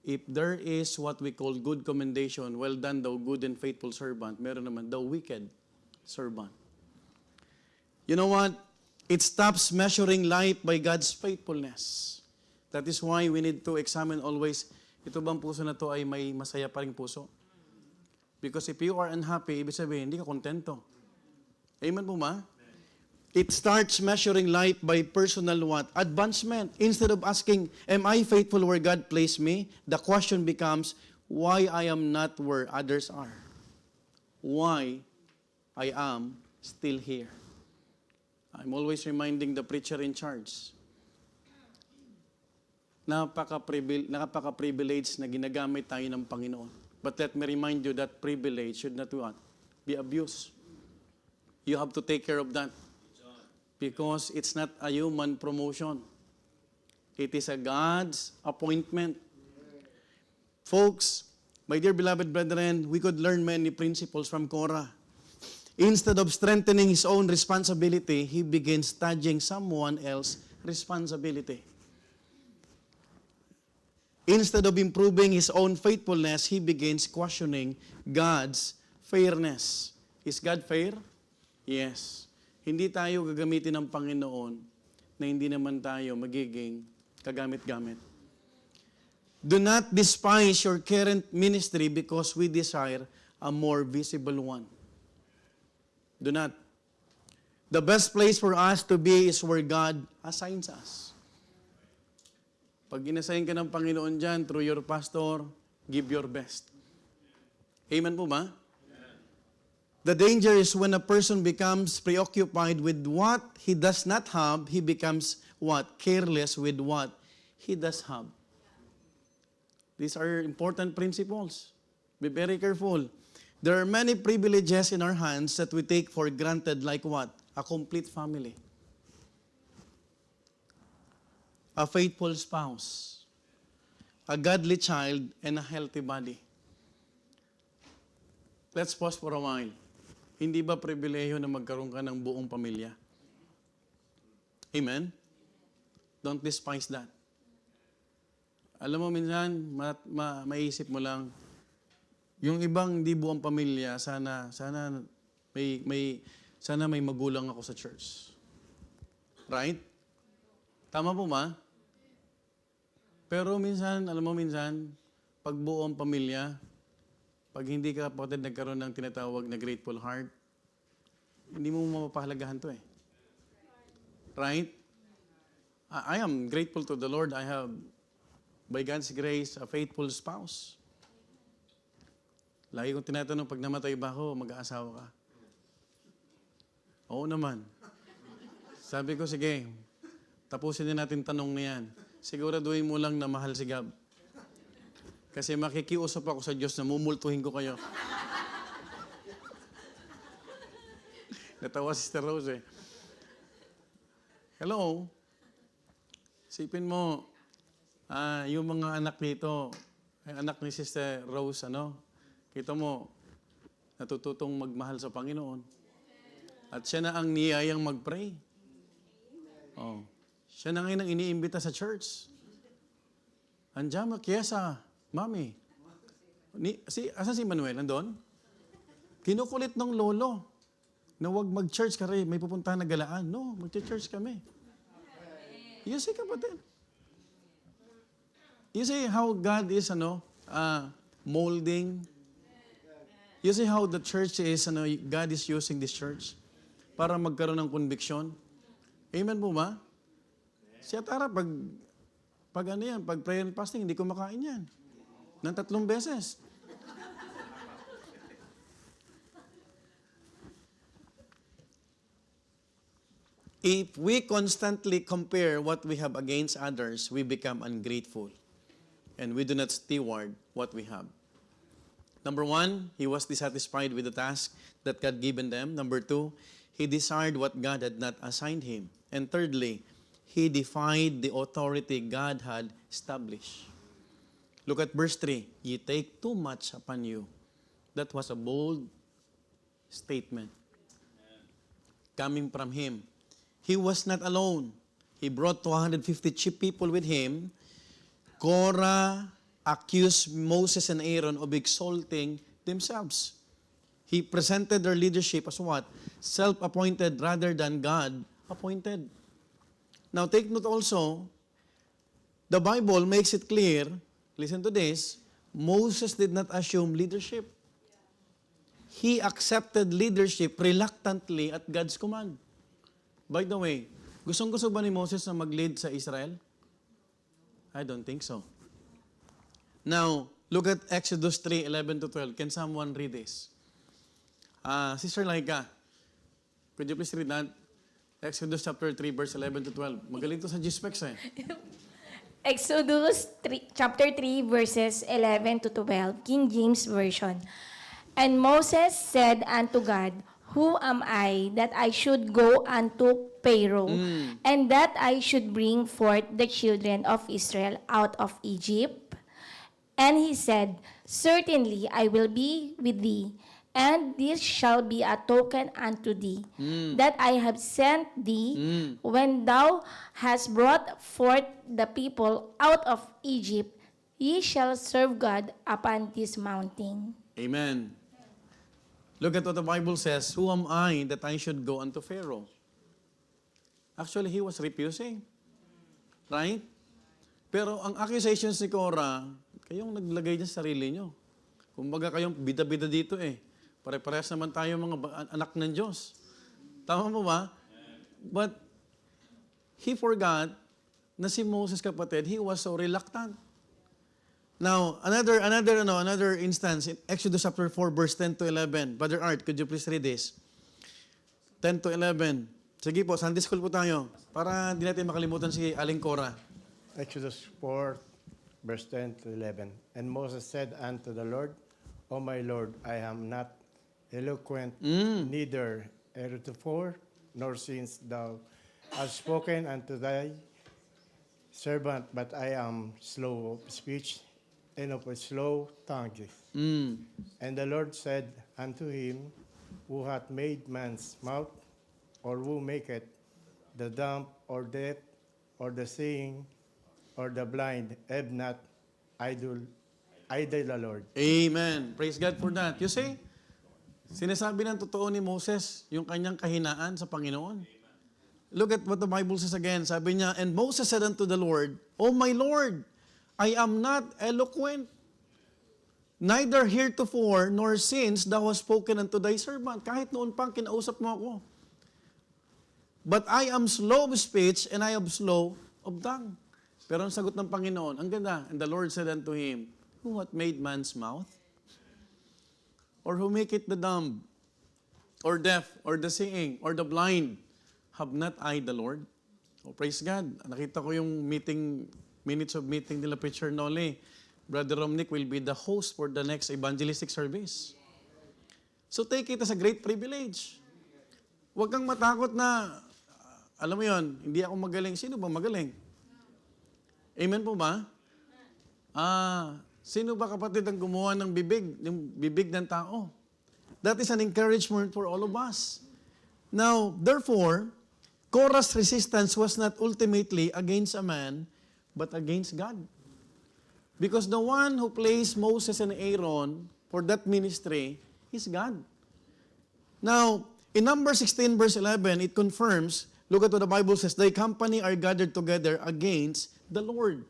If there is what we call good commendation, well done, thou good and faithful servant, meron naman, thou wicked servant. You know what? It stops measuring life by God's faithfulness. That is why we need to examine always, ito bang puso na to ay may masaya pa ring puso? Because if you are unhappy, ibig sabihin, hindi ka kontento. Amen po ma? It starts measuring life by personal what? Advancement. Instead of asking, am I faithful where God placed me? The question becomes, why I am not where others are? Why I am still here? I'm always reminding the preacher in charge. Napaka-privilege na ginagamit tayo ng Panginoon. But let me remind you that privilege should not what? Be abused. You have to take care of that. Because it's not a human promotion. It is a God's appointment. Folks, my dear beloved brethren, we could learn many principles from Korah. Instead of strengthening his own responsibility, he begins studying someone else's responsibility. Instead of improving his own faithfulness, he begins questioning God's fairness. Is God fair? Yes. Hindi tayo gagamitin ng Panginoon na hindi naman tayo magiging kagamit-gamit. Do not despise your current ministry because we desire a more visible one. Do not. The best place for us to be is where God assigns us. Pag inassign ka ng Panginoon dyan, through your pastor, give your best. Amen po ba? The danger is when a person becomes preoccupied with what he does not have, he becomes what? Careless with what he does have. These are important principles. Be very careful. There are many privileges in our hands that we take for granted, like what? A complete family. A faithful spouse, a godly child, and a healthy body. Let's pause for a while. Hindi ba pribilehiyo na magkaroon ka ng buong pamilya? Amen? Don't despise that. Alam mo, minsan, maisip mo lang, yung ibang di buong pamilya, sana may magulang ako sa church. Right? Tama po ma? Pero minsan, alam mo minsan, pag buong pamilya, pag hindi ka kapatid nagkaroon ng tinatawag na grateful heart, hindi mo mapapahalagahan to eh. Right? I am grateful to the Lord. I have, by God's grace, a faithful spouse. Lagi kong tinatanong, pag namatay ba ako, mag-aasawa ka? Oo naman. Sabi ko, sige, tapusin din natin tanong na yan. Siguraduhin mo lang na mahal si Gab. Kasi makikiusap ako sa Diyos na mumultuhin ko kayo. Natawa si Sister Rose eh. Hello? Sipin mo, yung mga anak nito, anak ni Sister Rose, kita mo, natututong magmahal sa Panginoon. At siya na ang niyayang mag-pray. Oh. Siya na ngayon ang iniimbita sa church. Andiyan, makiesa, mami. Asan si Manuel? Nandun? Kinukulit ng lolo na huwag mag-church ka rin. May pupuntahan na galaan. No, mag-church kami. You see, kapatid? You see how God is, molding? You see how the church is, God is using this church para magkaroon ng conviction? Amen po ba? Siya tara, pag Pag ano yan, pag prayer and fasting, hindi ko makain yan. Ng 3 beses. If we constantly compare what we have against others, we become ungrateful. And we do not steward what we have. Number 1, he was dissatisfied with the task that God given them. Number 2, he desired what God had not assigned him. And thirdly, he defied the authority God had established. Look at verse 3. Ye take too much upon you. That was a bold statement coming from him. He was not alone. He brought 250 chief people with him. Korah accused Moses and Aaron of exalting themselves. He presented their leadership as what? Self-appointed rather than God-appointed. Now take note also, the Bible makes it clear, listen to this, Moses did not assume leadership. He accepted leadership reluctantly at God's command. By the way, gustong-gusto ba ni Moses na mag-lead sa Israel? I don't think so. Now, look at Exodus 3:11-12. Can someone read this? Sister Laika, could you please read that? Exodus chapter 3, verse 11-12. Magaling to sa G-Specs eh. Exodus chapter 3, verses 11-12, King James Version. And Moses said unto God, Who am I that I should go unto Pharaoh, and that I should bring forth the children of Israel out of Egypt? And he said, Certainly I will be with thee, and this shall be a token unto thee, that I have sent thee, when thou hast brought forth the people out of Egypt, ye shall serve God upon this mountain. Amen. Look at what the Bible says. Who am I that I should go unto Pharaoh? Actually, he was refusing. Right? Pero ang accusations ni Korah, kayong naglagay niya sa sarili nyo. Kumbaga kayong bida-bida dito eh. Pare-parehas naman tayo mga anak ng Diyos. Tama mo ba? But he forgot na si Moses kapatid, he was so reluctant. Now, another instance in Exodus chapter 4, verse 10-11. Brother Art, could you please read this? 10-11. Sige po, Sunday school po tayo. Para hindi natin makalimutan si Aling Korah. Exodus 4, verse 10-11. And Moses said unto the Lord, O my Lord, I am not eloquent, neither heretofore, nor since thou hast spoken unto thy servant, but I am slow of speech and of a slow tongue. And the Lord said unto him, Who hath made man's mouth, or who maketh the dumb, or deaf, or the seeing, or the blind, have not idle the Lord. Amen. Praise God for that. You see, sinasabi ng totoo ni Moses yung kanyang kahinaan sa Panginoon. Look at what the Bible says again. Sabi niya, And Moses said unto the Lord, O my Lord, I am not eloquent, neither heretofore nor since thou hast spoken unto thy servant. Kahit noon pang kinausap mo ako. But I am slow of speech and I am slow of tongue. Pero ang sagot ng Panginoon, ang ganda. And the Lord said unto him, Who hath made man's mouth? Or who maketh the dumb, or deaf, or the seeing, or the blind? Have not I the Lord? Oh, praise God. Nakita ko yung minutes of meeting nila Preacher Noli. Brother Romnick will be the host for the next evangelistic service. So take it as a great privilege. Huwag kang matakot na, alam mo yon, hindi ako magaling. Sino ba magaling? Amen po ba? Sino ba kapatid ang gumawa ng bibig, yung bibig ng tao? That is an encouragement for all of us. Now, therefore, Korah's resistance was not ultimately against a man, but against God. Because the one who placed Moses and Aaron for that ministry is God. Now, in Numbers 16 verse 11, it confirms, look at what the Bible says, Thy company are gathered together against the Lord.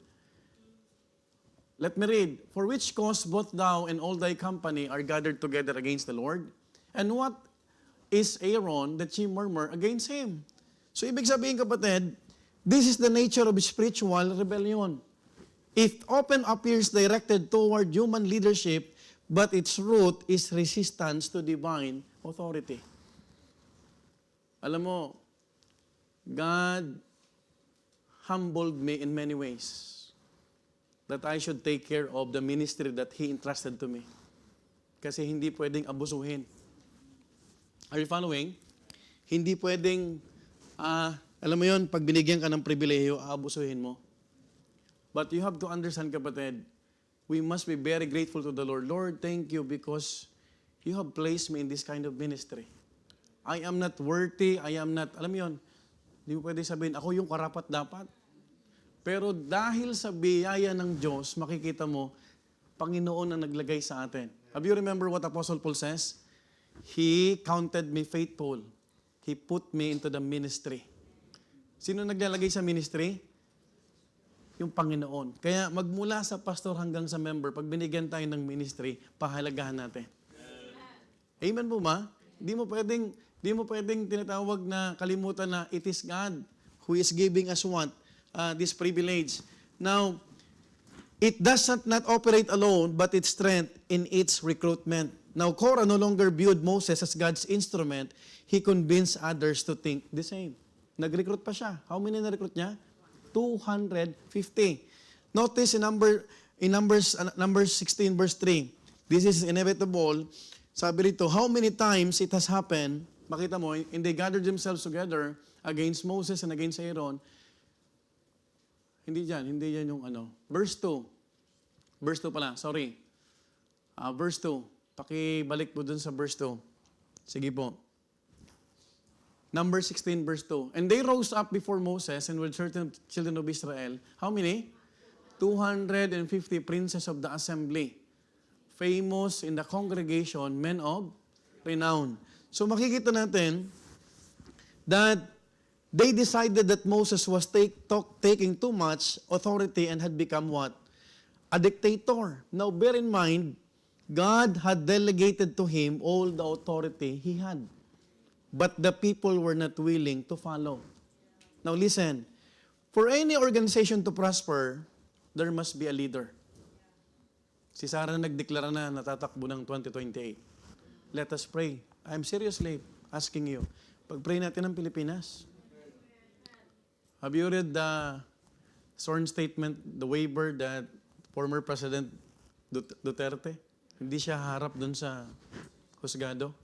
Let me read. For which cause both thou and all thy company are gathered together against the Lord? And what is Aaron that ye murmur against him? So ibig sabihin kapatid, this is the nature of spiritual rebellion. It often appears directed toward human leadership, but its root is resistance to divine authority. Alam mo, God humbled me in many ways that I should take care of the ministry that He entrusted to me. Kasi hindi pwedeng abusuhin. Are you following? Hindi pwedeng, alam mo yon, pag binigyan ka ng pribilehiyo, aabusuhin mo. But you have to understand, kapatid, we must be very grateful to the Lord. Lord, thank you because you have placed me in this kind of ministry. I am not worthy, I am not, alam mo yun, hindi mo pwede sabihin, ako yung karapat dapat. Pero dahil sa biyaya ng Diyos, makikita mo, Panginoon ang naglagay sa atin. Have you remember what Apostle Paul says? He counted me faithful. He put me into the ministry. Sino naglalagay sa ministry? Yung Panginoon. Kaya magmula sa pastor hanggang sa member, pag binigyan tayo ng ministry, pahalagahan natin. Amen po ma? Di mo pwedeng tinatawag na kalimutan na it is God who is giving us what? This privilege. Now, it does not operate alone, but its strength in its recruitment. Now, Korah no longer viewed Moses as God's instrument. He convinced others to think the same. Nag-recruit pa siya. How many na-recruit niya? 250. Notice in Numbers 16 verse 3. This is inevitable. Sabi rito, how many times it has happened, makita mo, and they gathered themselves together against Moses and against Aaron. Hindi yan yung ano. Verse 2. Verse 2 pala, sorry. Verse 2. Pakibalik po dun sa verse 2. Sige po. Number 16, verse 2. And they rose up before Moses and with certain children of Israel. How many? 250 princes of the assembly. Famous in the congregation, men of renown. So makikita natin that they decided that Moses was taking too much authority and had become what? A dictator. Now bear in mind, God had delegated to him all the authority he had. But the people were not willing to follow. Now listen, for any organization to prosper, there must be a leader. Si Sarah nagdeklara na natatakbo ng 2028. Let us pray. I'm seriously asking you. Pag-pray natin ng Pilipinas. Have you read the sworn statement, the waiver that former President Duterte? Hindi siya harap dun sa husgado.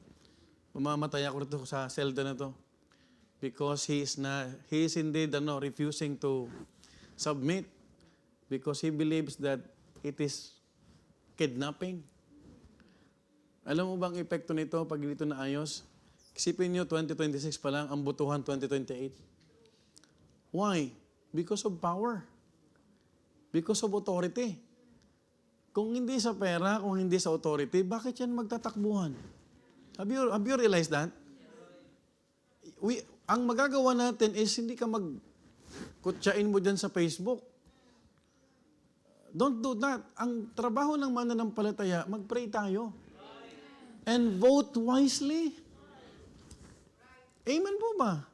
Mamamatay ako rito sa selda na to. Because he is indeed refusing to submit. Because he believes that it is kidnapping. Alam mo bang epekto nito pag dito na ayos? Isipin nyo, 2026 pa lang, ang butuhan 2028. Why? Because of power. Because of authority. Kung hindi sa pera, kung hindi sa authority, bakit yan magtatakbuhan? Have you realized that? Ang magagawa natin is hindi ka magkutsain mo dyan sa Facebook. Don't do that. Ang trabaho ng mananampalataya, mag-pray tayo. And vote wisely. Amen po ba?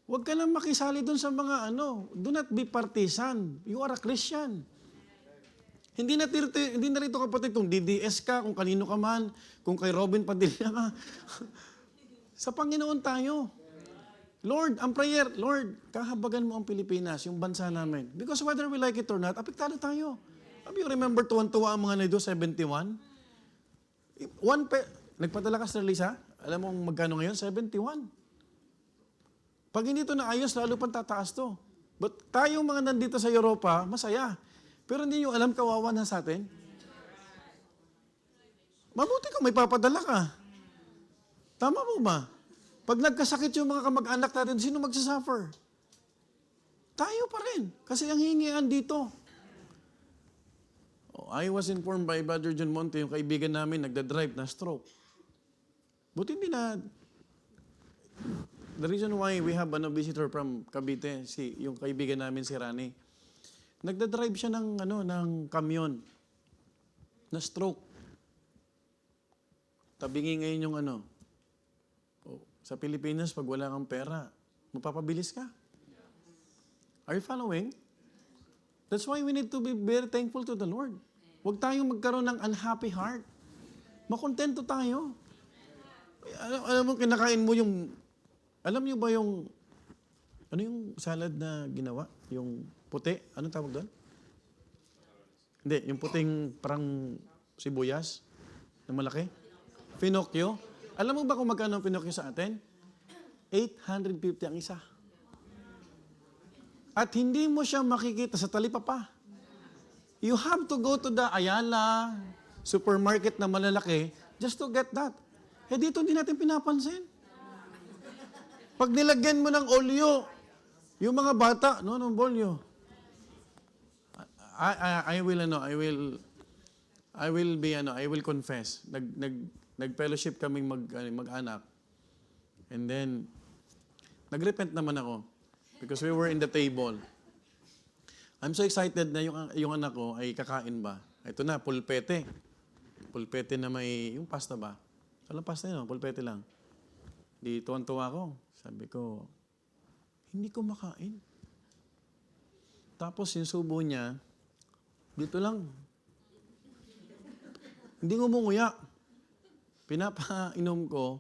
Huwag ka lang makisali dun sa mga do not be partisan. You are a Christian. Hindi na rito kapatid kung DDS ka, kung kanino ka man, kung kay Robin Padilla ka. Sa Panginoon tayo. Lord, ang prayer, Lord, kahabagan mo ang Pilipinas, yung bansa namin. Because whether we like it or not, apektado tayo. Have you remember tuwan-tuwa ang mga naido 71? Nagpadala ka, Sir Lisa? Alam mo magkano ngayon? 71. Pag hindi ito naayos, lalo pang tataas to. But tayong mga nandito sa Europa, masaya. Pero hindi nyo alam, kawawa na sa atin. Mabuti kung may papadala ka. Tama mo ba? Pag nagkasakit yung mga kamag-anak natin, sino magsasuffer? Tayo pa rin. Kasi ang hingian dito. I was informed by Brother John Monte, yung kaibigan namin, nagda-drive na stroke. Buti hindi na... The reason why we have a visitor from Cavite, yung kaibigan namin si Rani, nagda-drive siya ng kamyon na stroke. Tabingi ngayon yung sa Pilipinas, pag wala kang pera, mapapabilis ka. Are you following? That's why we need to be very thankful to the Lord. Huwag tayong magkaroon ng unhappy heart. Makontento tayo. Alam mo, kinakain mo yung, alam niyo ba yung, ano yung salad na ginawa? Yung puti? Anong tawag doon? Hindi, yung puting parang sibuyas na malaki. Pinocchio. Alam mo ba kung magkano ang Pinocchio sa atin? 850 ang isa. At hindi mo siya makikita sa talipapa. You have to go to the Ayala supermarket na malalaki just to get that. Eh dito hindi natin pinapansin. Pag nilagyan mo ng olyo, yung mga bata, no, olyo. I will confess. Nag-fellowship kaming mag-anak. And then, nag-repent naman ako. Because we were in the table. I'm so excited na yung anak ko ay kakain ba. Ito na, pulpete. Pulpete na may, yung pasta ba? Walang pasta yun, pulpete lang. Di tuwan-tuwa ako. Sabi ko, hindi ko makain. Tapos yung subo niya, dito lang. Hindi ngumunguya. Pinapainom ko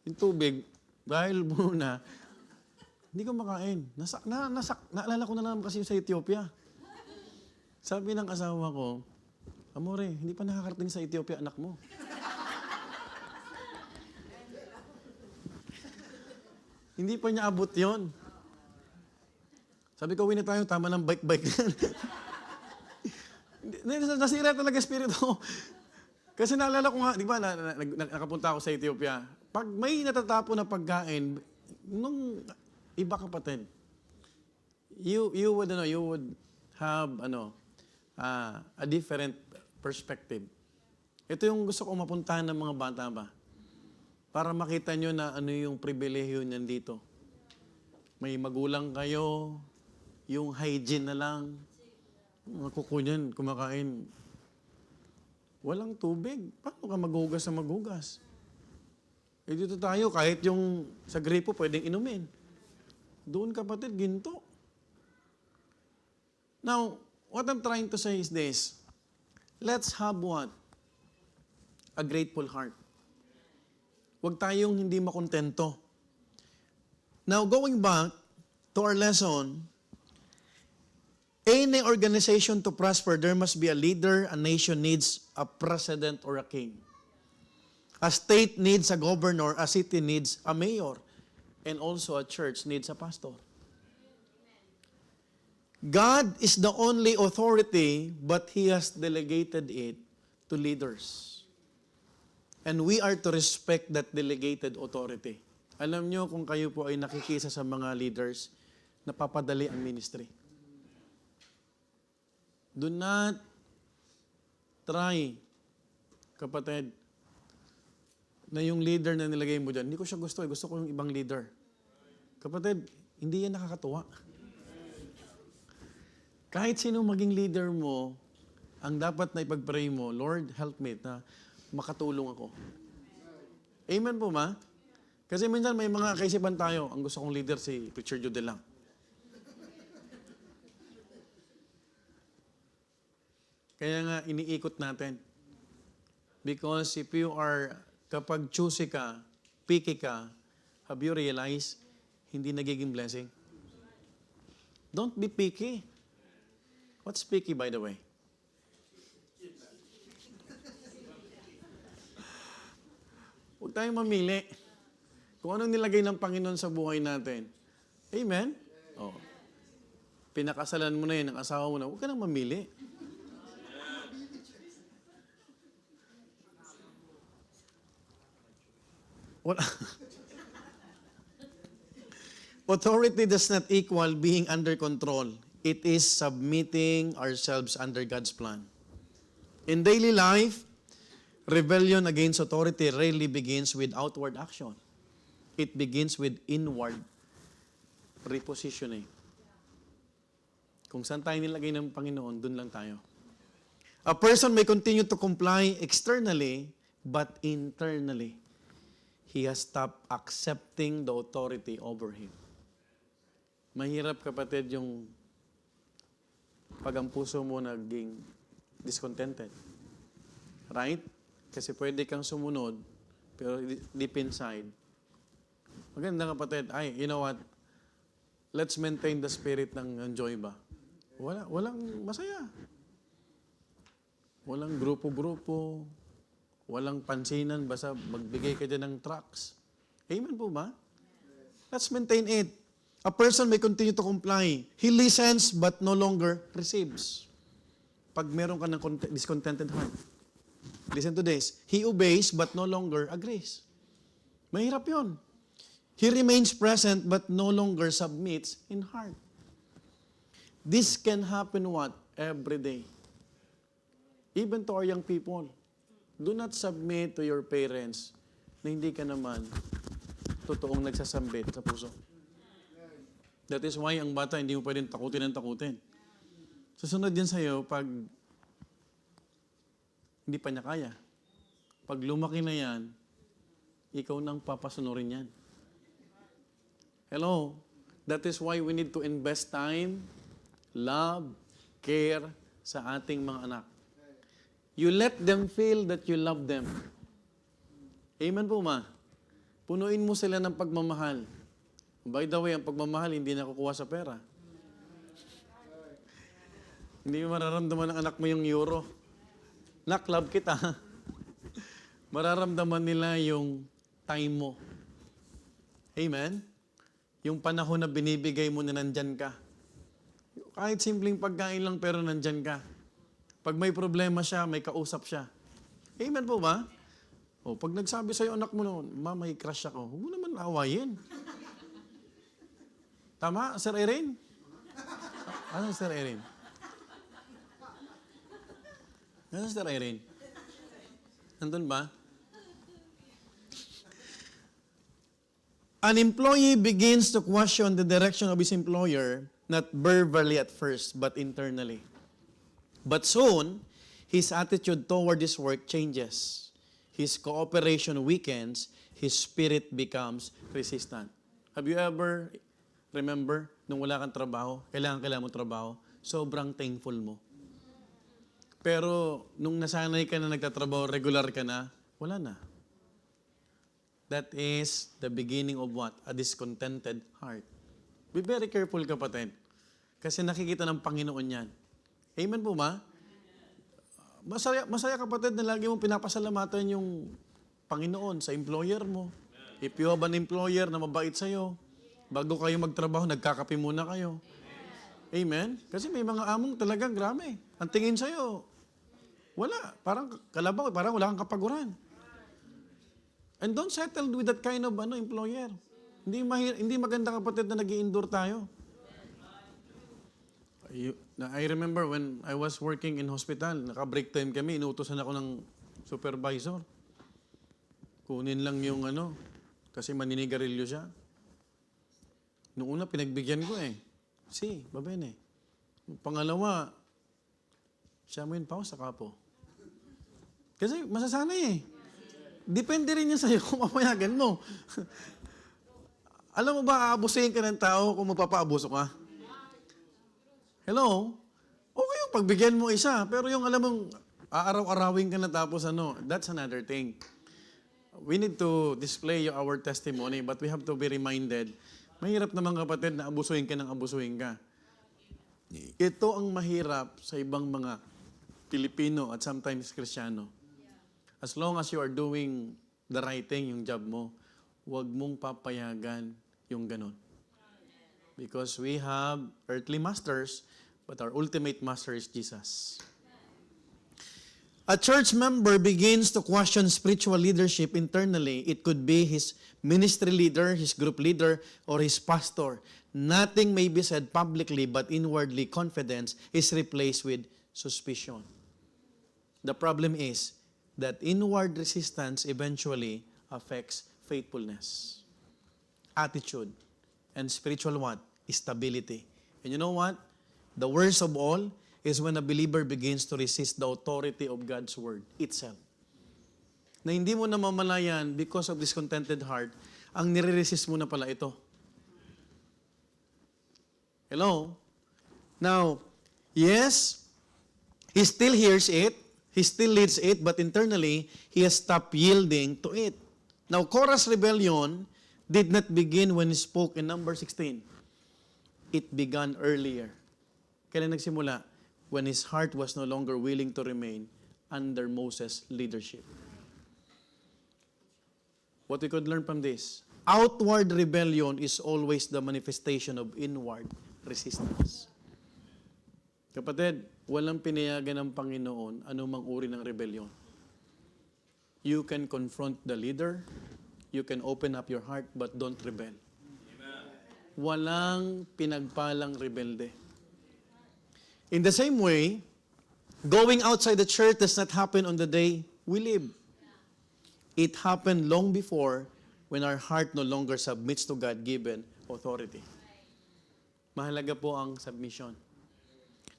yung tubig dahil muna, hindi ko makain. Naalala ko na naman kasi sa Ethiopia. Sabi ng asawa ko, Amore, hindi pa nakakarating sa Ethiopia anak mo. Hindi pa niya abot yon. Sabi ko, na tayo, tama ng bike-bike. Nasira talaga espiritu ko. Kasi naalala ko nga, di ba, nakapunta ako sa Ethiopia. Pag may natatapo na pagkain, nung iba kapatid, you would have a different perspective. Ito yung gusto ko mapuntahan ng mga bata ba. Para makita nyo na ano yung pribilehiyo niyan dito. May magulang kayo, yung hygiene na lang. Mga kuko niyan, kumakain. Walang tubig. Paano ka maghugas na maghugas? Eh dito tayo, kahit yung sa gripo pwedeng inumin. Doon kapatid, ginto. Now, what I'm trying to say is this. Let's have what? A grateful heart. Huwag tayong hindi makontento. Now, going back to our lesson, any organization to prosper, there must be a leader. A nation needs a president or a king. A state needs a governor. A city needs a mayor. And also a church needs a pastor. God is the only authority, but He has delegated it to leaders. And we are to respect that delegated authority. Alam nyo, kung kayo po ay nakikisa sa mga leaders, napapadali ang ministry. Do not try, kapatid, na yung leader na nilagay mo dyan, hindi ko siya gusto, gusto ko yung ibang leader. Kapatid, hindi yan nakakatuwa. Kahit sino maging leader mo, ang dapat na ipag-pray mo, Lord, help me na makatulong ako. Amen po ma? Kasi minsan may mga kaisipan tayo, ang gusto kong leader si Preacher Jude lang. Kaya nga iniikot natin. Because if you are, kapag choosy ka, picky ka, have you realized, hindi nagiging blessing? Don't be picky. What's picky, by the way? Huwag tayong mamili. Kung anong nilagay ng Panginoon sa buhay natin. Amen? Oh. Pinakasalan mo na yun, ang asawa mo na, huwag ka nang mamili. Authority does not equal being under control. It is submitting ourselves under God's plan. In daily life, rebellion against authority rarely begins with outward action. It begins with inward repositioning. Kung saan tayo nilagay ng Panginoon, dun lang tayo. A person may continue to comply externally, but internally, he has stopped accepting the authority over him. Mahirap kapatid yung pag ang puso mo naging discontented. Right? Kasi pwede kang sumunod, pero deep inside, maganda kapatid, ay, you know what? Let's maintain the spirit ng joy ba? Walang masaya. Walang grupo-grupo, walang pansinan, basta magbigay ka dyan ng tracts. Amen po ba? Let's maintain it. A person may continue to comply. He listens but no longer receives. Pag meron ka ng discontented heart. Listen to this. He obeys but no longer agrees. Mahirap yun. He remains present but no longer submits in heart. This can happen what? Every day. Even to our young people. Do not submit to your parents na hindi ka naman totoong nagsasambit sa puso. That is why ang bata hindi mo pwedeng takutin ng takutin. Susunod yan sa'yo pag hindi pa niya kaya. Pag lumaki na yan, ikaw nang papasunurin yan. Hello? That is why we need to invest time, love, care sa ating mga anak. You let them feel that you love them. Amen po ma? Punuin mo sila ng pagmamahal. By the way, ang pagmamahal hindi nakukuha sa pera. Hindi mo mararamdaman ng anak mo yung euro. Nak, love kita. Mararamdaman nila yung time mo. Amen? Yung panahon na binibigay mo na nandyan ka. Kahit simpleng pagkain lang pero nandyan ka. Pag may problema siya, may kausap siya. Amen po ba? O, pag nagsabi sa'yo anak mo noon, Ma, may crush ako. Huwag mo naman awayin. Tama, Sir Erin? Ano, Sir Erin? Ano, Sir Erin? Nandun ba? An employee begins to question the direction of his employer, not verbally at first, but internally. But soon, his attitude toward his work changes. His cooperation weakens, his spirit becomes resistant. Have you ever, remember, nung wala kang trabaho, kailangan mo trabaho, sobrang thankful mo. Pero, nung nasanay ka na nagtatrabaho, regular ka na, wala na. That is the beginning of what? A discontented heart. Be very careful, kapatid. Kasi nakikita ng Panginoon yan. Amen po ba? Masaya kapatid na lagi mong pinapasalamatan yung Panginoon sa employer mo. If you have an employer na mabait sa'yo, bago kayo magtrabaho, nagkakape muna kayo. Amen? Kasi may mga among talagang grabe. Ang tingin sa'yo, wala. Parang kalabaw, parang wala kang kapaguran. And don't settle with that kind of employer. Hindi maganda kapatid na nag-i-endure tayo. I remember when I was working in hospital, naka-break time kami, inuutosan ako ng supervisor. Kunin lang yung kasi maninigarilyo siya. Noong una, pinagbigyan ko ba bene? Pangalawa, siya mo yun sa kapo. Kasi masasanay Depende rin yan sa'yo kung mapayagan mo. Alam mo ba, aabusuhin ka ng tao kung magpapaabuso ka? Hello? Okay yung pagbigyan mo isa, pero yung alam mong aaraw-arawin ka na tapos that's another thing. We need to display our testimony, but we have to be reminded, mahirap naman kapatid na abusuhin ka ng abusuhin ka. Ito ang mahirap sa ibang mga Pilipino at sometimes Kristiyano. As long as you are doing the right thing, yung job mo, huwag mong papayagan yung ganun. Because we have earthly masters, but our ultimate master is Jesus. A church member begins to question spiritual leadership internally. It could be his ministry leader, his group leader, or his pastor. Nothing may be said publicly, but inwardly confidence is replaced with suspicion. The problem is that inward resistance eventually affects faithfulness, attitude, and spiritual what? Stability. And you know what? The worst of all is when a believer begins to resist the authority of God's word itself. Na hindi mo namamalayan because of discontented heart, ang nire-resist mo na pala ito. Hello? Now, Yes, he still hears it, he still leads it, but internally, he has stopped yielding to it. Now, Korah's rebellion did not begin when he spoke in number 16. It began earlier. Kailan nagsimula? When his heart was no longer willing to remain under Moses' leadership. What we could learn from this, outward rebellion is always the manifestation of inward resistance. Kapatid, walang pinayagan ng Panginoon anumang uri ng rebellion. You can confront the leader, you can open up your heart, but don't rebel. Walang pinagpalang rebelde. In the same way, going outside the church does not happen on the day we live. It happened long before when our heart no longer submits to God-given authority. Mahalaga po ang submission.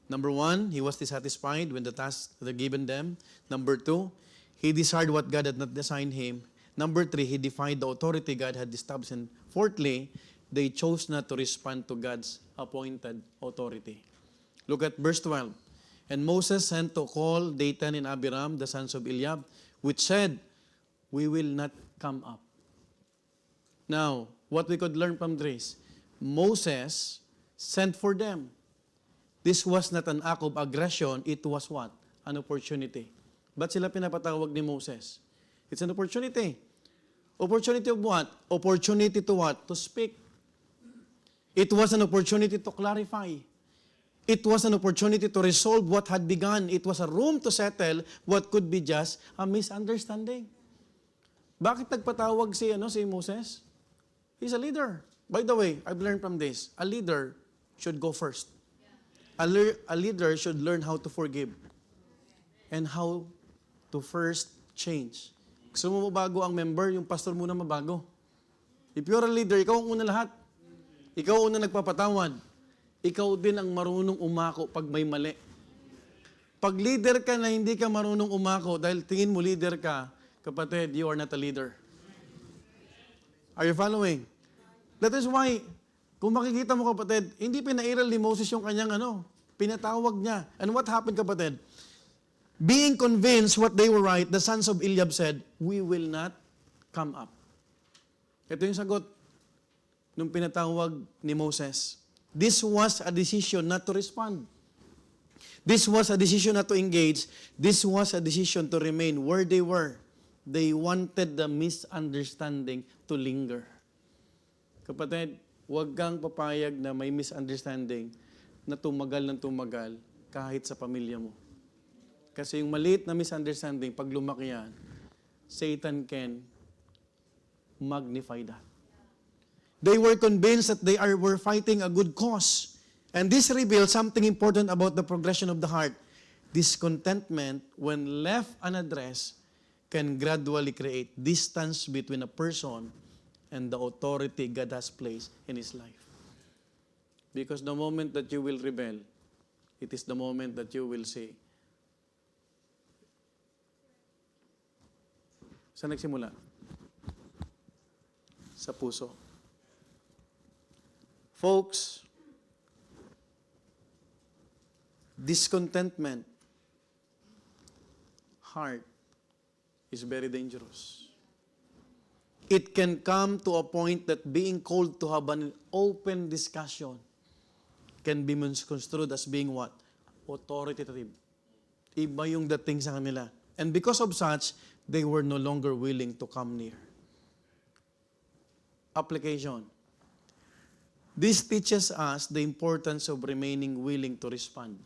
Number 1, he was dissatisfied when the tasks were given them. Number 2, he desired what God had not assigned him. Number 3, he defied the authority God had established. And fourthly, they chose not to respond to God's appointed authority. Look at verse 12. And Moses sent to call Dathan and Abiram, the sons of Eliab, which said, we will not come up. Now, what we could learn from this, Moses sent for them. This was not an act of aggression, it was what? An opportunity. Ba't sila pinapatawag ni Moses? It's an opportunity. Opportunity of what? Opportunity to what? To speak. It was an opportunity to clarify. It was an opportunity to resolve what had begun. It was a room to settle what could be just a misunderstanding. Bakit nagpatawag si Moses? He's a leader. By the way, I've learned from this, a leader should go first. A leader should learn how to forgive and how to first change. Gusto mo mabago ang member, yung pastor muna mabago. If you're a leader, ikaw ang una lahat. Ikaw ang una nagpapatawad. Ikaw din ang marunong umako pag may mali. Pag leader ka na hindi ka marunong umako dahil tingin mo leader ka, kapatid, you are not a leader. Are you following? That is why, kung makikita mo kapatid, hindi pinairal ni Moses yung kanyang pinatawag niya. And what happened kapatid? Being convinced what they were right, the sons of Eliab said, we will not come up. Ito yung sagot nung pinatawag ni Moses. This was a decision not to respond. This was a decision not to engage. This was a decision to remain where they were. They wanted the misunderstanding to linger. Kapatid, huwag kang papayag na may misunderstanding na tumagal ng tumagal kahit sa pamilya mo. Kasi yung maliit na misunderstanding, pag lumaki yan, Satan can magnify that. They were convinced that they were fighting a good cause. And this reveals something important about the progression of the heart. Discontentment, when left unaddressed, can gradually create distance between a person and the authority God has placed in his life. Because the moment that you will rebel, it is the moment that you will say, saan nagsimula? Sa puso. Folks, discontentment, heart, is very dangerous. It can come to a point that being called to have an open discussion can be misconstrued as being what? Authoritative. Iba yung dating sa kanila. And because of such, they were no longer willing to come near. Application. This teaches us the importance of remaining willing to respond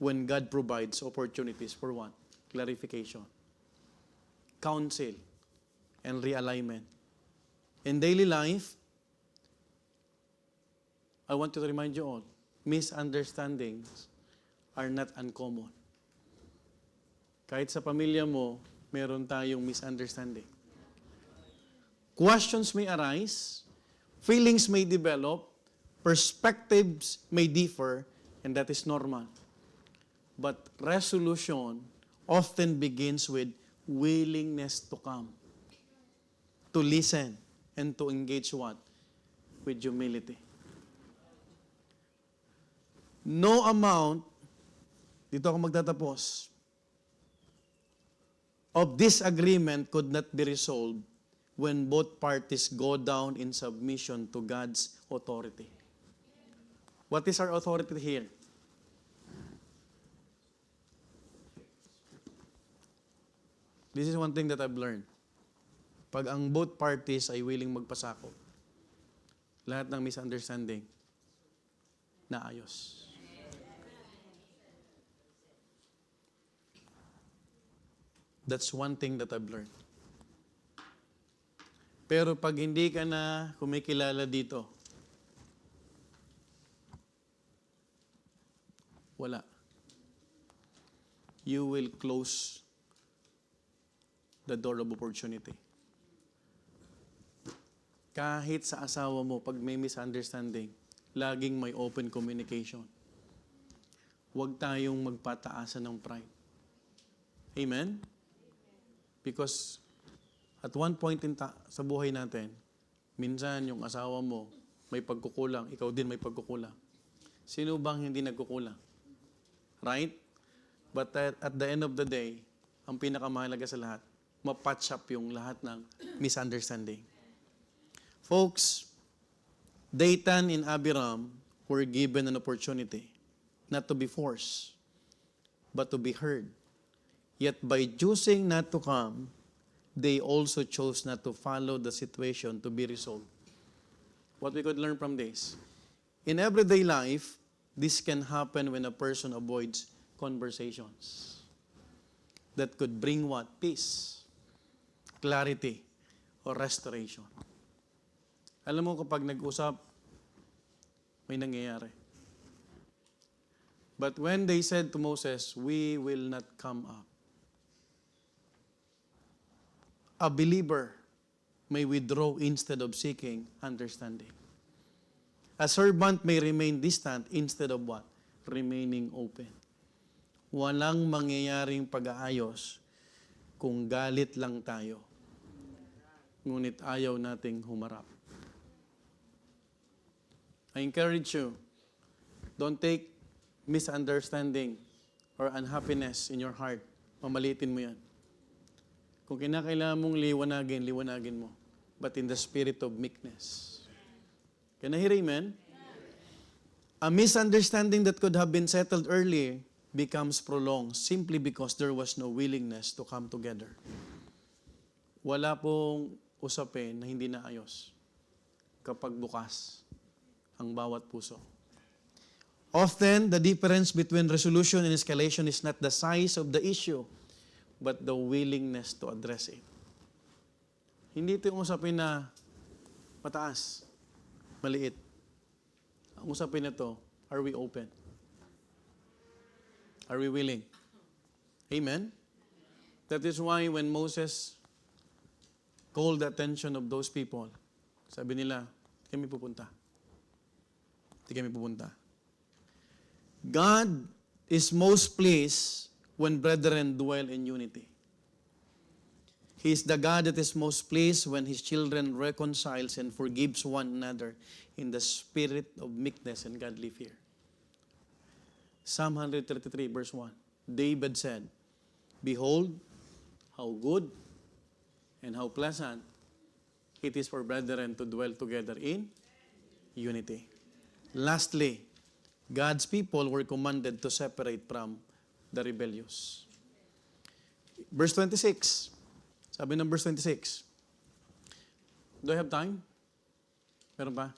when God provides opportunities for what? Clarification, counsel, and realignment. In daily life, I want to remind you all, misunderstandings are not uncommon. Kahit sa pamilya mo, meron tayong misunderstanding. Questions may arise, feelings may develop, perspectives may differ, and that is normal. But resolution often begins with willingness to come, to listen, and to engage what? With humility. no amount, dito ako magtatapos, of disagreement could not be resolved when both parties go down in submission to God's authority. What is our authority here? This is one thing that I've learned. Pag ang both parties ay willing magpasakop, lahat ng misunderstanding, naayos. That's one thing that I've learned. Pero pag hindi ka na kumikilala dito, wala. You will close the door of opportunity. Kahit sa asawa mo, pag may misunderstanding, laging may open communication. Huwag tayong magpataasan ng pride. Amen? Because at one point sa buhay natin, minsan yung asawa mo may pagkukulang, ikaw din may pagkukulang. Sino bang hindi nagkukulang? Right? But at the end of the day, ang pinakamahalaga sa lahat, mapatch up yung lahat ng misunderstanding. Folks, Dathan and Abiram were given an opportunity not to be forced, but to be heard. Yet by choosing not to come, they also chose not to follow the situation to be resolved. What we could learn from this? In everyday life, this can happen when a person avoids conversations that could bring what? Peace, clarity, or restoration. Alam mo, kapag nag-usap, may nangyayari. But when they said to Moses, we will not come up, a believer may withdraw instead of seeking understanding. A servant may remain distant instead of what? Remaining open. Walang mangyayaring pag-aayos kung galit lang tayo. Ngunit ayaw nating humarap. I encourage you, don't take misunderstanding or unhappiness in your heart. Mamalitin mo yan. Kung kinakailangan mong liwanagin, liwanagin mo. But in the spirit of meekness. Can I hear amen? A misunderstanding that could have been settled earlier becomes prolonged simply because there was no willingness to come together. Wala pong usapin na hindi naayos kapag bukas ang bawat puso. Often, the difference between resolution and escalation is not the size of the issue, but the willingness to address it. Hindi ito yung usapin na mataas, maliit. Ang usapin na ito, are we open? Are we willing? Amen? That is why when Moses called the attention of those people, sabi nila, kami pupunta. Hindi kami pupunta. God is most pleased when brethren dwell in unity. He is the God that is most pleased when His children reconciles and forgives one another in the spirit of meekness and godly fear. Psalm 133 verse 1. David said, behold, how good and how pleasant it is for brethren to dwell together in unity. Lastly, God's people were commanded to separate from the rebellious. Verse 26. Sabi ng verse 26. Do I have time? Meron pa?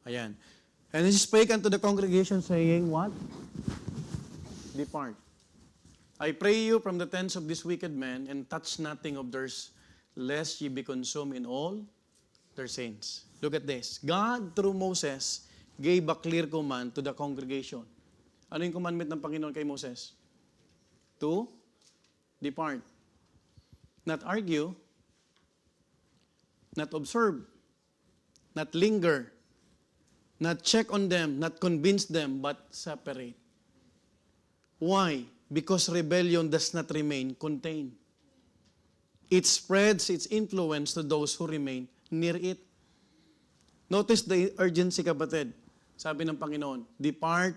Ayan. And he spake unto the congregation, saying, what? Depart. I pray you from the tents of these wicked men, and touch nothing of theirs, lest ye be consumed in all their sins. Look at this. God, through Moses, gave a clear command to the congregation. Ano yung commandment ng Panginoon kay Moses? To depart. Not argue, not observe, not linger, not check on them, not convince them, but separate. Why? Because rebellion does not remain contained. It spreads its influence to those who remain near it. Notice the urgency, kapatid. Sabi ng Panginoon, depart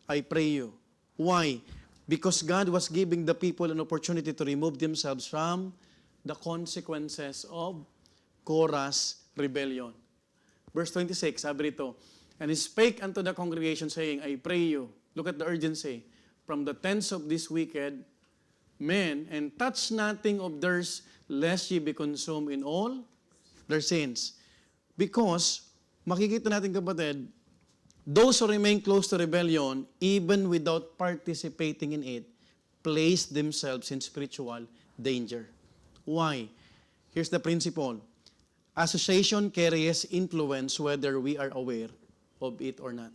I pray you. Why? Because God was giving the people an opportunity to remove themselves from the consequences of Korah's rebellion. Verse 26, sabi rito, and he spake unto the congregation, saying, I pray you, look at the urgency, from the tents of these wicked men, and touch nothing of theirs, lest ye be consumed in all their sins. Because, makikita natin kapatid, those who remain close to rebellion, even without participating in it, place themselves in spiritual danger. Why? Here's the principle. Association carries influence whether we are aware of it or not.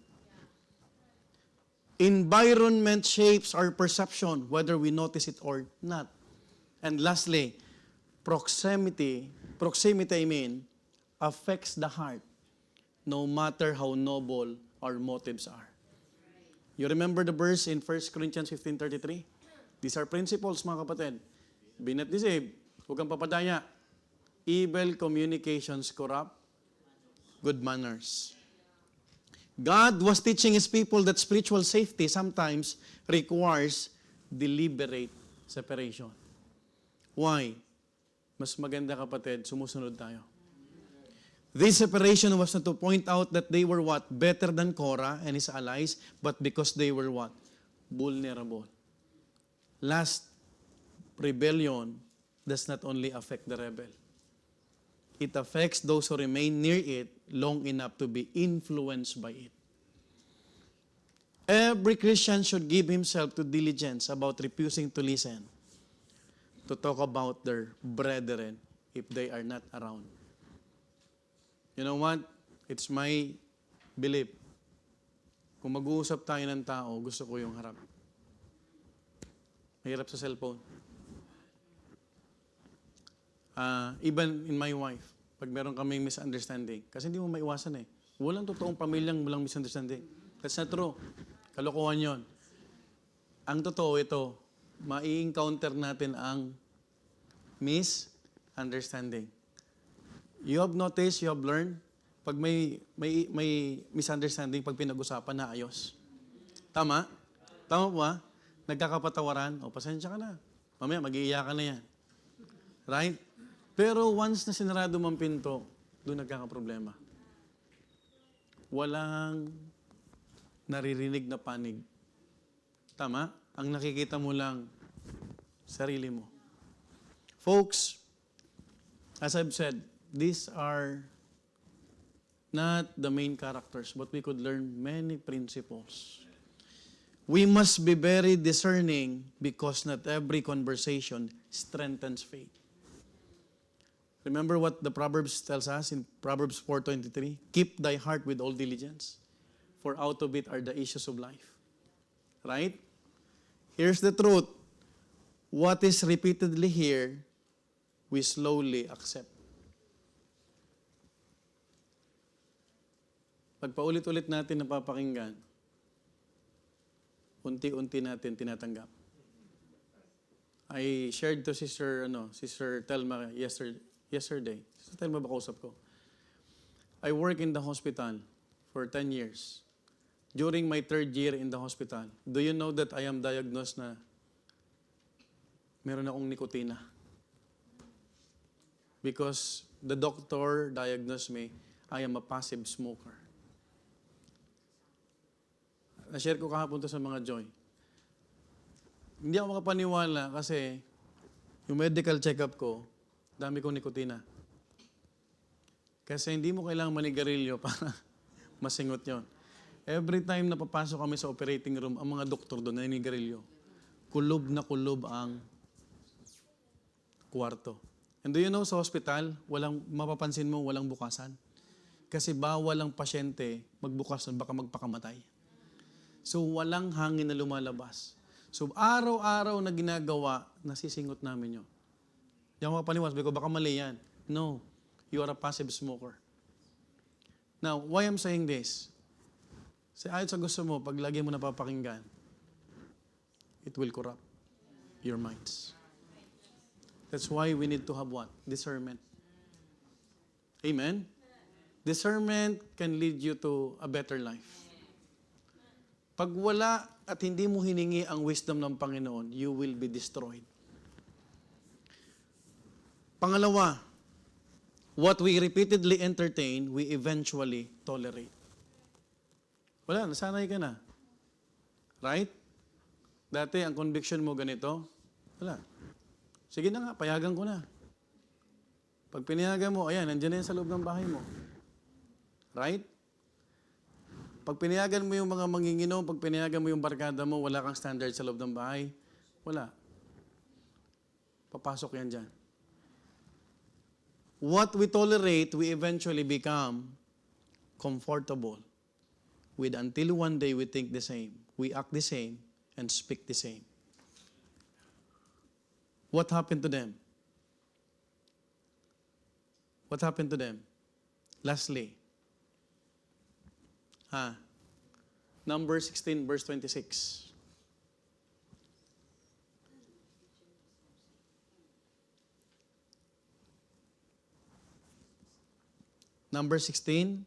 Environment shapes our perception whether we notice it or not. And lastly, proximity affects the heart no matter how noble our motives are. You remember the verse in 1 Corinthians 15:33? These are principles, mga kapatid. Be not deceived. Huwag kang papadaya. Evil communications corrupt good manners. God was teaching His people that spiritual safety sometimes requires deliberate separation. Why? Mas maganda kapatid, sumusunod tayo. This separation was not to point out that they were what? Better than Korah and his allies, but because they were what? Vulnerable. Last, rebellion does not only affect the rebel. It affects those who remain near it long enough to be influenced by it. Every Christian should give himself to diligence about refusing to listen, to talk about their brethren if they are not around. You know what? It's my belief. Kung mag-uusap tayo ng tao, gusto ko yung harap. Mahirap sa cellphone. Even in my wife, pag meron kaming misunderstanding, kasi hindi mo maiwasan eh. Walang totoong pamilyang walang misunderstanding. That's not true. Kalokohan yon. Ang totoo ito, mai-encounter natin ang misunderstanding. You have noticed, you have learned, pag may misunderstanding, pag pinag-usapan na ayos. Tama? Tama ba? Nagkakapatawaran, pasensya ka na. Mamaya, mag-iiyakan na yan. Right? Pero once na sinarado mo ang pinto, doon nagkakaproblema. Walang naririnig na panig. Tama? Ang nakikita mo lang, sarili mo. Folks, as I've said, these are not the main characters, but we could learn many principles. We must be very discerning because not every conversation strengthens faith. Remember what the Proverbs tells us in Proverbs 4:23? Keep thy heart with all diligence, for out of it are the issues of life. Right? Here's the truth. What is repeatedly here, we slowly accept. Pag paulit-ulit natin napapakinggan, unti-unti natin tinatanggap. I shared to Sister Telma yesterday. Sister Telma ba kausap ko? I work in the hospital for 10 years. During my 3rd year in the hospital, do you know that I am diagnosed na meron akong nikotina? Because the doctor diagnosed me, I am a passive smoker. Na-share ko kahapon to sa mga Joy. Hindi ako makapaniwala kasi yung medical check-up ko, dami kong nikotina. Kasi hindi mo kailangang manigarilyo para masingot yon. Every time na papasok kami sa operating room, ang mga doktor doon naninigarilyo. Kulob na kulob ang kwarto. And do you know, sa hospital, mapapansin mo, walang bukasan. Kasi bawal ang pasyente magbukas na baka magpakamatay. So, walang hangin na lumalabas. So, araw-araw na ginagawa, nasisingot namin yun. Hindi ako makapaniwas, baka mali yan. No, you are a passive smoker. Now, why I'm saying this? Ayon sa gusto mo, pag lagi mo napapakinggan, it will corrupt your minds. That's why we need to have what? Discernment. Amen? Discernment can lead you to a better life. Pag wala at hindi mo hiningi ang wisdom ng Panginoon, you will be destroyed. Pangalawa, what we repeatedly entertain, we eventually tolerate. Wala, nasanay ka na. Right? Dati, ang conviction mo ganito, wala. Sige na nga, payagan ko na. Pag pinayagan mo, ayan, nandiyan na yan sa loob ng bahay mo. Right? Pag pinayagan mo yung mga manginginom, pag pinayagan mo yung barkada mo, wala kang standard sa loob ng bahay, wala. Papasok yan dyan. What we tolerate, we eventually become comfortable with until one day we think the same, we act the same, and speak the same. What happened to them? What happened to them? Lastly, Numbers 16, verse 26. Number 16,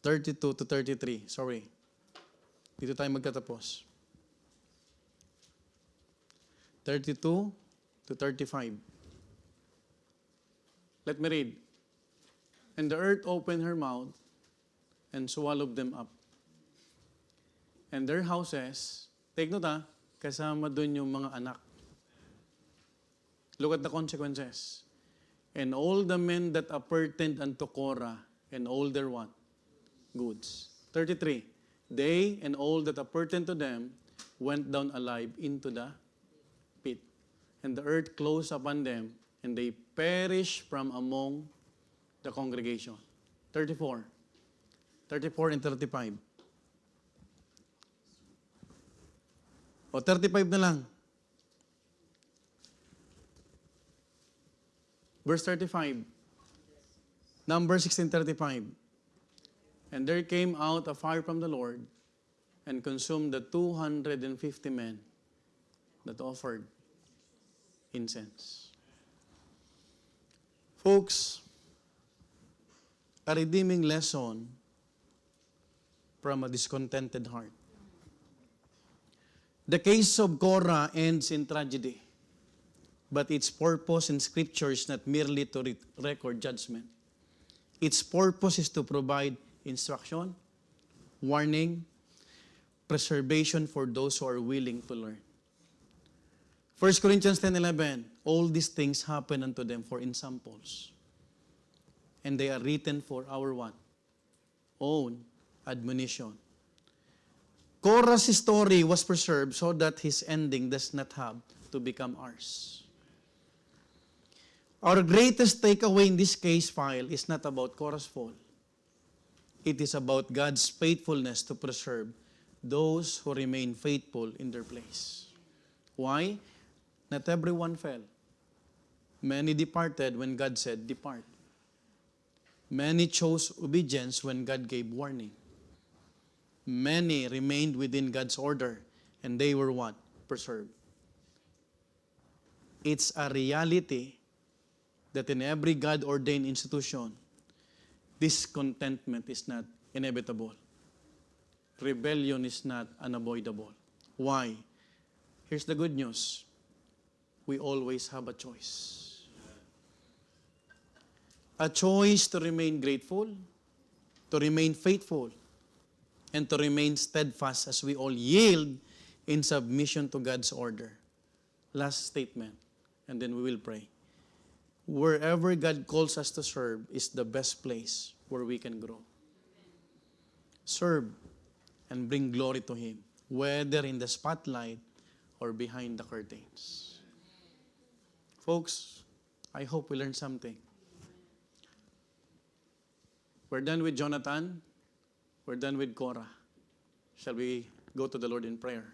32 to 33. Sorry. Dito tayo magtatapos. 32 to 35. Let me read. And the earth opened her mouth and swallowed them up. And their houses, take note kasama dun yung mga anak. Look at the consequences. And all the men that appertained unto Korah, and all their what? Goods. 33. They and all that appertained to them went down alive into the pit. And the earth closed upon them, and they perished from among the congregation. 34. 34 and 35. O 35 na lang. Verse 35. Numbers 16:35. And there came out a fire from the Lord and consumed the 250 men that offered incense. Folks, a redeeming lesson from a discontented heart. The case of Korah ends in tragedy, but its purpose in Scripture is not merely to record judgment. Its purpose is to provide instruction, warning, preservation for those who are willing to learn. 1 Corinthians 10:11, all these things happen unto them for ensamples, and they are written for our what? Own admonition. Korah's story was preserved so that his ending does not have to become ours. Our greatest takeaway in this case file is not about Korah's fall. It is about God's faithfulness to preserve those who remain faithful in their place. Why? Not everyone fell. Many departed when God said, depart. Many chose obedience when God gave warning. Many remained within God's order, and they were what? Preserved. It's a reality that in every God-ordained institution, discontentment is not inevitable. Rebellion is not unavoidable. Why? Here's the good news. We always have a choice. A choice to remain grateful, to remain faithful, and to remain steadfast as we all yield in submission to God's order. Last statement, and then we will pray. Wherever God calls us to serve is the best place where we can grow. Serve and bring glory to Him, whether in the spotlight or behind the curtains. Folks, I hope we learned something. We're done with Jonathan. We're done with Korah. Shall we go to the Lord in prayer?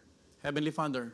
Heavenly Father,